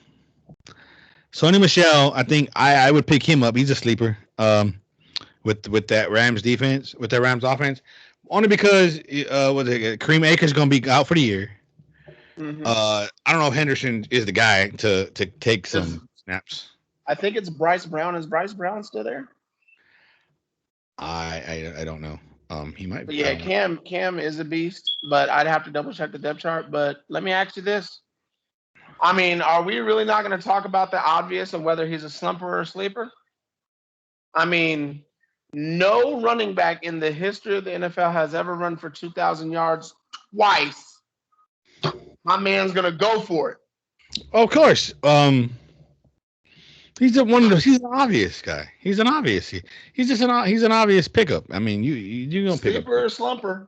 [SPEAKER 1] Sony Michelle, I think I would pick him up. He's a sleeper. With that Rams defense, with that Rams offense, only because Kareem Akers is going to be out for the year. Mm-hmm. I don't know if Henderson is the guy to take some snaps.
[SPEAKER 2] I think it's Bryce Brown. Is Bryce Brown still there?
[SPEAKER 1] I don't know. He might be.
[SPEAKER 2] Yeah, Cam is a beast, but I'd have to double check the depth chart. But let me ask you this. I mean, are we really not going to talk about the obvious of whether he's a slumper or a sleeper? I mean, no running back in the history of the NFL has ever run for 2,000 yards twice. My man's going to go for it.
[SPEAKER 1] Of course. He's an obvious guy. He's an obvious. He's an obvious pickup. I mean, you gonna pick up
[SPEAKER 2] sleeper or slumper?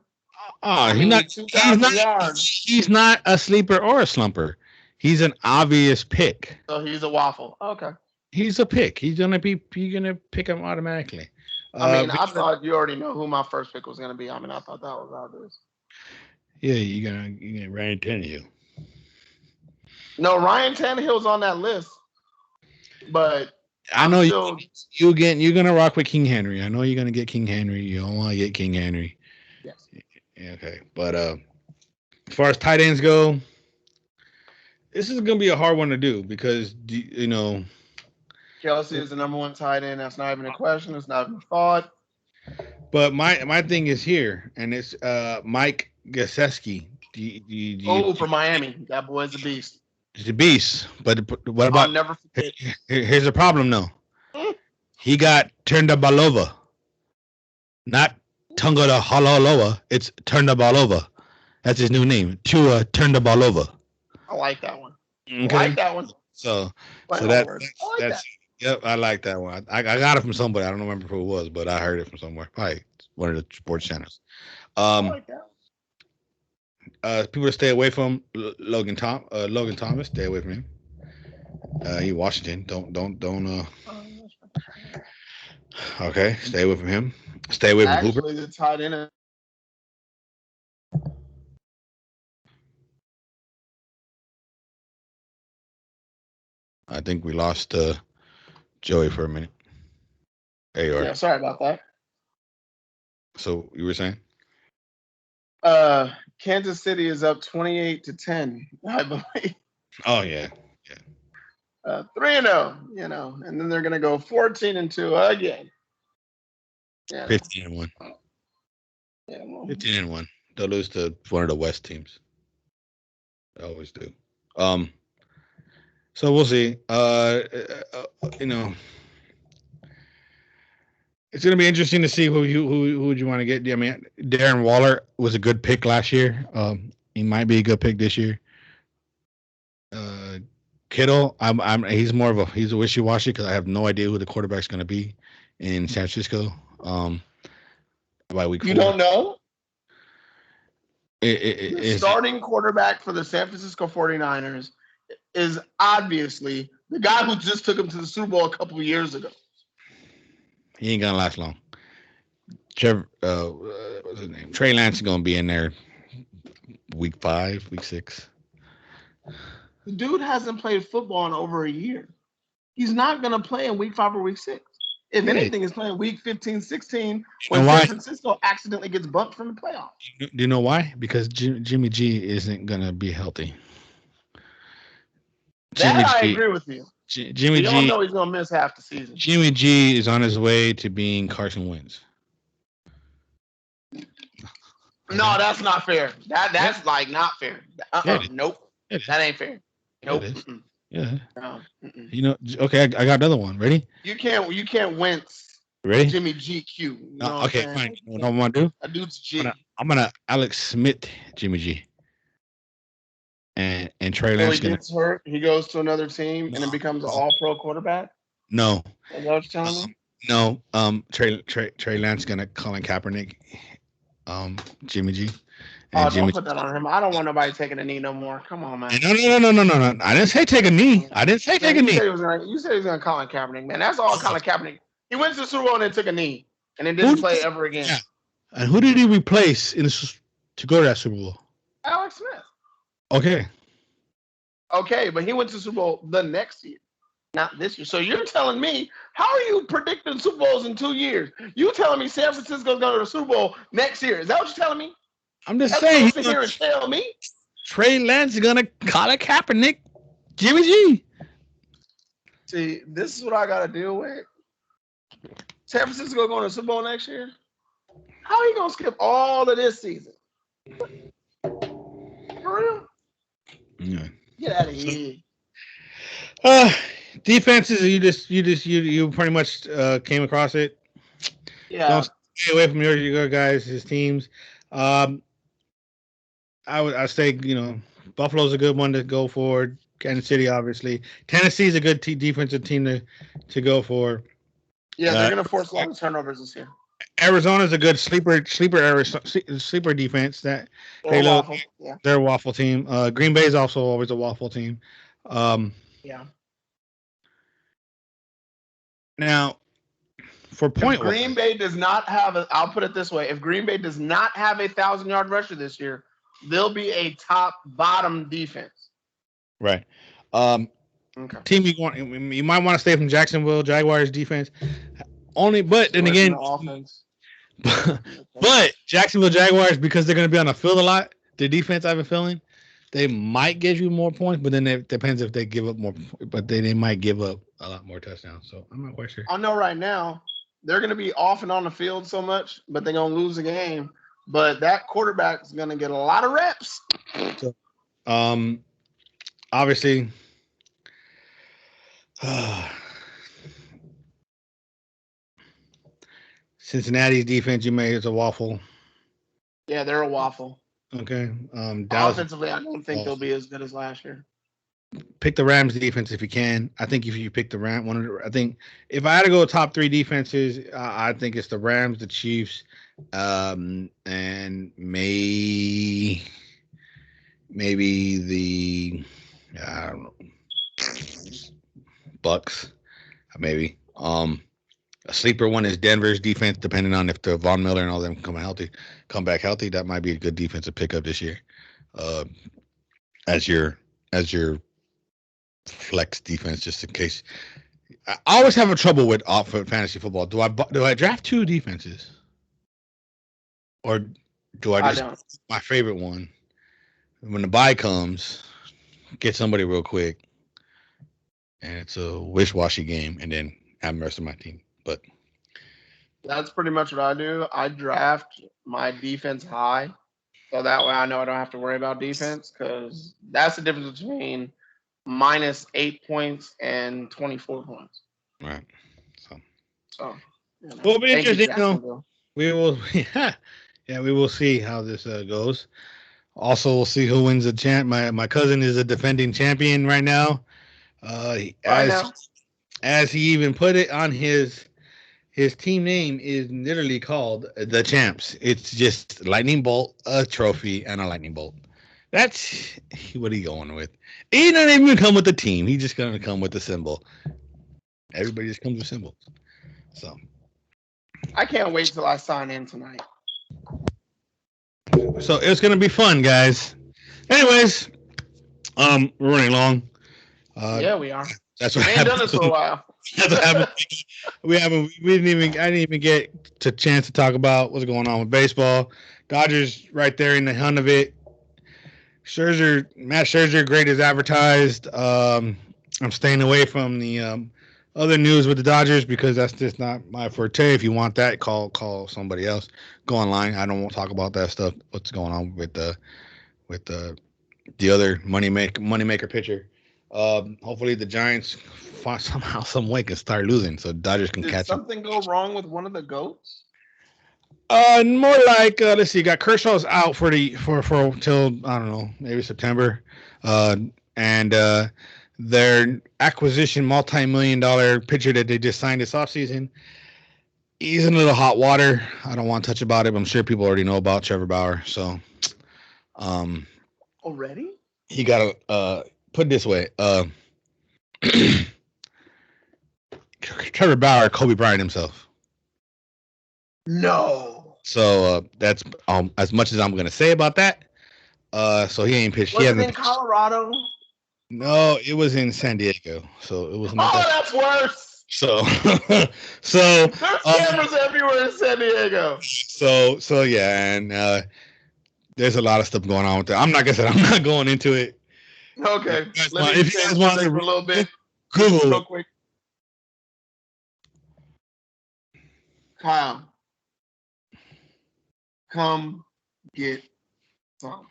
[SPEAKER 1] He's not a sleeper or a slumper. He's an obvious pick.
[SPEAKER 2] So he's a waffle. Okay.
[SPEAKER 1] He's a pick. You're gonna pick him automatically.
[SPEAKER 2] I mean, I thought you already know who my first pick was gonna be. I mean, I thought that was obvious.
[SPEAKER 1] Yeah, you're gonna Ryan Tannehill.
[SPEAKER 2] No, Ryan Tannehill's on that list. But
[SPEAKER 1] I know you're gonna rock with King Henry. I know you're gonna get King Henry. You don't want to get King Henry.
[SPEAKER 2] Yes.
[SPEAKER 1] Okay, but as far as tight ends go, this is gonna be a hard one to do because
[SPEAKER 2] Kelsey is the number 1 tight end. That's not even a question. It's not even a thought.
[SPEAKER 1] But my thing is here, and it's Mike Gesicki.
[SPEAKER 2] For Miami, that boy's a beast.
[SPEAKER 1] He's a beast, but what about?
[SPEAKER 2] I'll never forget.
[SPEAKER 1] Here's the problem, though. He got Turndabalova, not Tunga the Halaloa. It's Turndabalova. That's his new name, Tua Turndabalova.
[SPEAKER 2] I like that one.
[SPEAKER 1] Okay.
[SPEAKER 2] I like that one.
[SPEAKER 1] So that's yep. I like that one. I got it from somebody. I don't remember who it was, but I heard it from somewhere. Probably one of the sports channels.
[SPEAKER 2] I like that.
[SPEAKER 1] People to stay away from Logan Thomas. Stay away from him. He Washington. Don't. Okay, stay away from him. Stay away from Hooper.
[SPEAKER 2] The tight end.
[SPEAKER 1] I think we lost Joey for a minute. Hey,
[SPEAKER 2] yeah, sorry about that.
[SPEAKER 1] So you were saying?
[SPEAKER 2] Kansas City is up 28-10, I believe.
[SPEAKER 1] Oh yeah.
[SPEAKER 2] 3-0, and then they're gonna go 14-2 again.
[SPEAKER 1] Yeah. 15-1.
[SPEAKER 2] Yeah,
[SPEAKER 1] 15-1. They'll lose to one of the West teams. They always do. So we'll see. It's going to be interesting to see who would you want to get. I mean, Darren Waller was a good pick last year. He might be a good pick this year. Kittle, he's a wishy-washy because I have no idea who the quarterback's going to be in San Francisco. By week 4.
[SPEAKER 2] You don't know?
[SPEAKER 1] The
[SPEAKER 2] starting quarterback for the San Francisco 49ers is obviously the guy who just took him to the Super Bowl a couple of years ago.
[SPEAKER 1] He ain't gonna last long. What's his name? Trey Lance is gonna be in there week 5, week 6.
[SPEAKER 2] The dude hasn't played football in over a year. He's not gonna play in week 5 or week 6. If anything, he's playing week 15, 16 when San Francisco accidentally gets bumped from the playoffs.
[SPEAKER 1] Do you know why? Because Jimmy G isn't gonna be healthy. Jimmy
[SPEAKER 2] That I
[SPEAKER 1] G.
[SPEAKER 2] agree with you.
[SPEAKER 1] Jimmy
[SPEAKER 2] We all
[SPEAKER 1] G.
[SPEAKER 2] know he's gonna miss half the season.
[SPEAKER 1] Jimmy G is on his way to being Carson Wentz.
[SPEAKER 2] No, that's not fair. That's like not fair. Nope. That ain't fair. Nope.
[SPEAKER 1] Yeah.
[SPEAKER 2] No.
[SPEAKER 1] You know. Okay, I got another one. Ready?
[SPEAKER 2] You can't Wentz.
[SPEAKER 1] Ready?
[SPEAKER 2] Jimmy GQ. You know
[SPEAKER 1] okay, fine. You know what I'm gonna do?
[SPEAKER 2] A dude's G.
[SPEAKER 1] I'm gonna Alex Smith Jimmy G. And Trey
[SPEAKER 2] So
[SPEAKER 1] Lance
[SPEAKER 2] he gets hurt. He goes to another team and then becomes an All-Pro quarterback.
[SPEAKER 1] No.
[SPEAKER 2] Is that what you're telling me?
[SPEAKER 1] No. Trey Lance gonna Colin Kaepernick. Jimmy G.
[SPEAKER 2] And don't put that on him. I don't want nobody taking a knee no more. Come on, man.
[SPEAKER 1] No. I didn't say take a knee. You said he was
[SPEAKER 2] gonna Colin Kaepernick, man. That's all Colin Kaepernick. He went to the Super Bowl and then took a knee and then didn't play ever again.
[SPEAKER 1] Yeah. And who did he replace to go to that Super Bowl?
[SPEAKER 2] Alex Smith.
[SPEAKER 1] Okay,
[SPEAKER 2] but he went to the Super Bowl the next year, not this year. So you're telling me, how are you predicting Super Bowls in 2 years? You telling me San Francisco's going to the Super Bowl next year? Is that what you're telling me?
[SPEAKER 1] I'm just saying.
[SPEAKER 2] He's here and tell me.
[SPEAKER 1] Trey Lance is going to Colin Kaepernick, Jimmy G.
[SPEAKER 2] See, this is what I got to deal with. San Francisco going to the Super Bowl next year? How are you going to skip all of this season? For real?
[SPEAKER 1] Yeah.
[SPEAKER 2] Get out of here.
[SPEAKER 1] Defenses, you pretty much came across it.
[SPEAKER 2] Yeah.
[SPEAKER 1] Don't stay away from your guys, his teams. I say, Buffalo's a good one to go for. Kansas City, obviously. Tennessee's a good defensive team to go for.
[SPEAKER 2] Yeah, they're going to force a lot of turnovers this year.
[SPEAKER 1] Arizona's a good sleeper defense. That they're a waffle team. Green Bay's also always a waffle team.
[SPEAKER 2] Yeah.
[SPEAKER 1] Now, for point,
[SPEAKER 2] Green Bay does not have I'll put it this way: if Green Bay does not have a 1,000-yard rusher this year, they'll be a bottom defense.
[SPEAKER 1] Right. Team you might want to stay from Jacksonville Jaguars defense. But then again,
[SPEAKER 2] offense.
[SPEAKER 1] but Jacksonville Jaguars, because they're going to be on the field a lot, the defense I have a feeling they might give you more points, but then it depends if they give up more. But they might give up a lot more touchdowns. So I'm not quite sure.
[SPEAKER 2] I know right now they're going to be off and on the field so much, but they're going to lose the game. But that quarterback is going to get a lot of reps.
[SPEAKER 1] So, obviously. Cincinnati's defense, is a waffle.
[SPEAKER 2] Yeah, they're a waffle.
[SPEAKER 1] Okay.
[SPEAKER 2] Dallas, offensively, I don't think they'll be as good as last year.
[SPEAKER 1] Pick the Rams defense if you can. I think if you pick the I think if I had to go top 3 defenses, I think it's the Rams, the Chiefs, and maybe the I don't know, Bucks, maybe. A sleeper one is Denver's defense, depending on if the Von Miller and all them come back healthy. That might be a good defensive pickup this year, as your flex defense, just in case. I always have a trouble with fantasy football. Do I draft 2 defenses, or do I just my favorite one when the bye comes, get somebody real quick, and it's a wish-washy game, and then have the rest of my team. But
[SPEAKER 2] that's pretty much what I do. I draft my defense high, so that way I know I don't have to worry about defense, because that's the difference between -8 points and 24 points.
[SPEAKER 1] Right.
[SPEAKER 2] So
[SPEAKER 1] it'll be interesting. We will. Yeah, we will see how this goes. Also, we'll see who wins the champ. My cousin is a defending champion right now. As he even put it on his team name is literally called the Champs. It's just lightning bolt, a trophy, and a lightning bolt. That's what he's going with. He not even come with the team. He's just gonna come with the symbol. Everybody just comes with symbols. So
[SPEAKER 2] I can't wait till I sign in tonight.
[SPEAKER 1] So it's gonna be fun, guys. Anyways, we're running long.
[SPEAKER 2] Yeah, we are.
[SPEAKER 1] That's what
[SPEAKER 2] happened. Done this for a while.
[SPEAKER 1] That's what happened. I didn't even get a chance to talk about what's going on with baseball. Dodgers right there in the hunt of it. Matt Scherzer, great as advertised. I'm staying away from the other news with the Dodgers because that's just not my forte. If you want that, call somebody else. Go online. I don't want to talk about that stuff. What's going on with the other moneymaker pitcher? Hopefully the Giants find somehow some way can start losing so Dodgers can
[SPEAKER 2] Did
[SPEAKER 1] catch them.
[SPEAKER 2] something go wrong with one of the goats?
[SPEAKER 1] More like let's see. Got Kershaw's out for till I don't know, maybe September. And their acquisition, multi-million-dollar pitcher that they just signed this offseason, he's in a little hot water. I don't want to touch about it, but I'm sure people already know about Trevor Bauer. So,
[SPEAKER 2] Already?
[SPEAKER 1] he got to put it this way. Trevor Bauer, Kobe Bryant himself.
[SPEAKER 2] No.
[SPEAKER 1] So that's as much as I'm gonna say about that. So he ain't pitched.
[SPEAKER 2] Was
[SPEAKER 1] He
[SPEAKER 2] it in
[SPEAKER 1] hasn't.
[SPEAKER 2] Colorado?
[SPEAKER 1] No, it was in San Diego. So it was not.
[SPEAKER 2] Oh, that's worse.
[SPEAKER 1] So
[SPEAKER 2] There's cameras everywhere in San Diego.
[SPEAKER 1] So yeah, and there's a lot of stuff going on with that. I'm not going into it.
[SPEAKER 2] Okay.
[SPEAKER 1] If you guys want to
[SPEAKER 2] for a little bit,
[SPEAKER 1] Google
[SPEAKER 2] real quick. Kyle, come get some.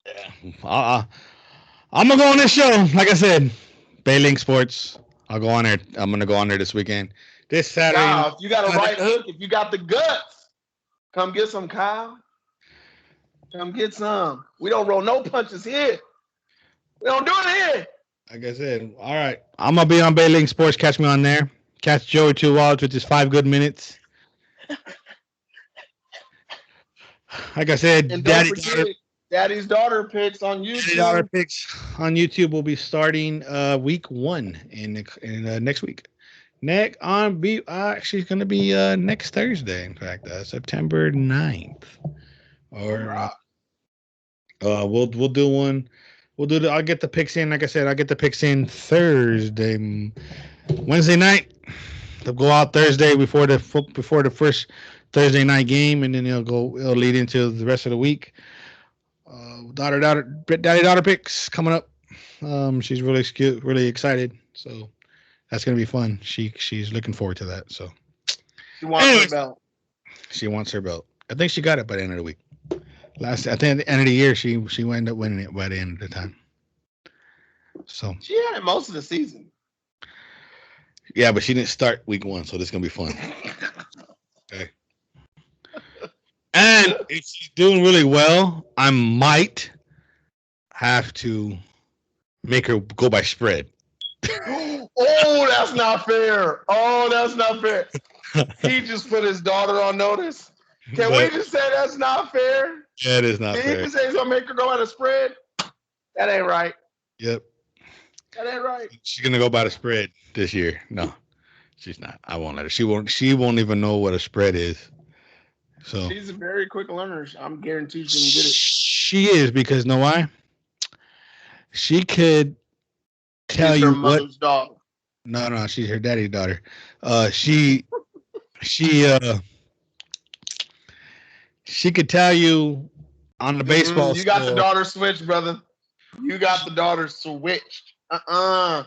[SPEAKER 1] Yeah. I'm gonna go on this show. Like I said, Baylink Sports. I'll go on there. I'm gonna go on there this weekend. This Saturday.
[SPEAKER 2] Kyle, if you got a right hook, if you got the guts, come get some, Kyle. Come get some. We don't roll no punches here. We don't do it here.
[SPEAKER 1] Like I said, all right. I'm gonna be on Baylink Sports. Catch me on there. Catch Joey Two Walls with his 5 good minutes. Like I said,
[SPEAKER 2] And
[SPEAKER 1] Daddy's
[SPEAKER 2] Daughter picks on YouTube.
[SPEAKER 1] Daddy Daughter picks on YouTube will be starting week 1 in next week. Actually, it's gonna be next Thursday. In fact, September 9th. Or we'll do one. I'll get the picks in. Like I said, I'll get the picks in Wednesday night. They'll go out Thursday before the first Thursday night game, and then it'll lead into the rest of the week. Daddy Daughter picks coming up. She's really excited, so that's gonna be fun. She's looking forward to that. So
[SPEAKER 2] she wants her belt.
[SPEAKER 1] She wants her belt. I think she got it by the end of the week. I think at the end of the year she ended up winning it by the end of the time. So
[SPEAKER 2] she had it most of the season.
[SPEAKER 1] Yeah, but she didn't start week 1, so this is gonna be fun. Okay. And if she's doing really well, I might have to make her go by spread.
[SPEAKER 2] Oh, that's not fair. He just put his daughter on notice. Can we just say that's not fair?
[SPEAKER 1] Yeah, it is not fair.
[SPEAKER 2] He just say he's gonna make her go by the spread. That ain't right.
[SPEAKER 1] Yep.
[SPEAKER 2] That ain't right.
[SPEAKER 1] She's gonna go by the spread this year. No, she's not. I won't let her. She won't even know what a spread is. So
[SPEAKER 2] she's a very quick learner. I'm guaranteed she can get it.
[SPEAKER 1] She is, because know why? She could tell you what.
[SPEAKER 2] Daughter.
[SPEAKER 1] No, she's her daddy's daughter. She could tell you on the baseball.
[SPEAKER 2] You got the daughter switched, brother. You got the daughter switched. Nope.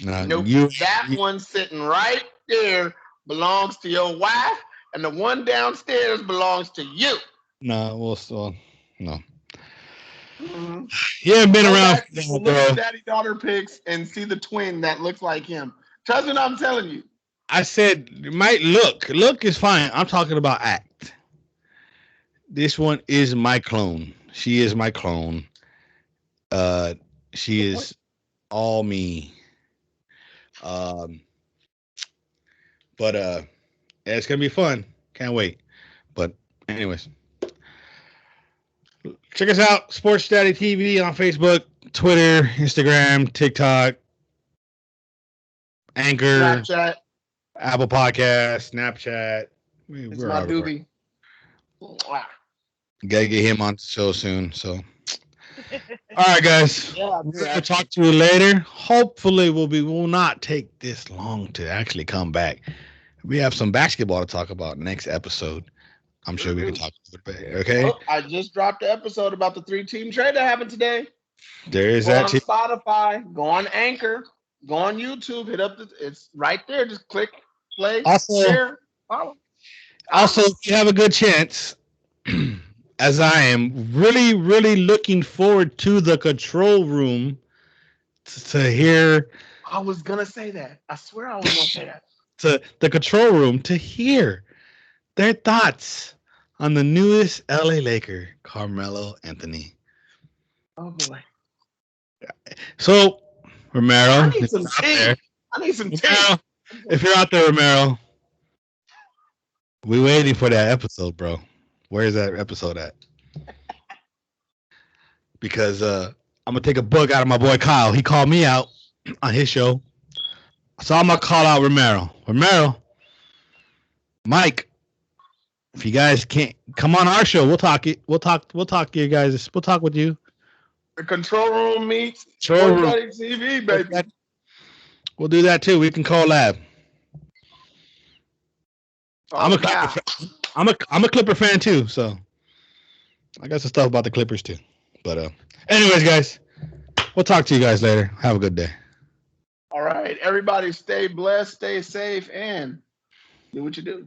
[SPEAKER 2] That one sitting right there belongs to your wife, and the one downstairs belongs to you.
[SPEAKER 1] No, no. Mm-hmm. He hasn't been around.
[SPEAKER 2] Look at Daddy Daughter picks and see the twin that looks like him. Trust me, I'm telling you.
[SPEAKER 1] I said, might look. Look is fine. I'm talking about act. This one is my clone. She is my clone. She is all me. But yeah, it's gonna be fun. Can't wait. But anyways, check us out, Sports Daddy TV on Facebook, Twitter, Instagram, TikTok, Anchor,
[SPEAKER 2] Snapchat,
[SPEAKER 1] Apple Podcast, Snapchat.
[SPEAKER 2] It's my doobie.
[SPEAKER 1] Gotta get him on the show soon. So, all right, guys. We'll talk to you later. Hopefully, we'll not take this long to actually come back. We have some basketball to talk about next episode. I'm sure we can talk about it. Okay.
[SPEAKER 2] I just dropped the episode about the 3-team trade that happened today.
[SPEAKER 1] There is
[SPEAKER 2] Go
[SPEAKER 1] that
[SPEAKER 2] on
[SPEAKER 1] too.
[SPEAKER 2] Spotify. Go on Anchor. Go on YouTube. Hit up it's right there. Just click play,
[SPEAKER 1] Also,
[SPEAKER 2] share, follow.
[SPEAKER 1] Also, if you have a good chance, as I am really, really looking forward to the control room to hear
[SPEAKER 2] I was gonna say that. I swear I was gonna say that.
[SPEAKER 1] to the control room to hear their thoughts on the newest LA Laker, Carmelo Anthony.
[SPEAKER 2] Oh boy.
[SPEAKER 1] So, Romero,
[SPEAKER 2] I need
[SPEAKER 1] if
[SPEAKER 2] some
[SPEAKER 1] you're out
[SPEAKER 2] tea.
[SPEAKER 1] there-
[SPEAKER 2] I need some tea.
[SPEAKER 1] Romero, if you're out there, Romero, we waiting for that episode, bro. Where's that episode at? Because I'm gonna take a book out of my boy Kyle. He called me out on his show, so I'm gonna call out Romero. Romero, Mike, if you guys can't come on our show, we'll talk it. We'll talk to you guys. We'll talk with you.
[SPEAKER 2] The control room meets
[SPEAKER 1] Control room.
[SPEAKER 2] Betting TV, baby.
[SPEAKER 1] We'll do that too. We can collab. I'm a
[SPEAKER 2] wow.
[SPEAKER 1] Clipper fan. I'm a Clipper fan too, so I got some stuff about the Clippers too. But anyways, guys, we'll talk to you guys later. Have a good day.
[SPEAKER 2] All right, everybody, stay blessed, stay safe, and do what you do.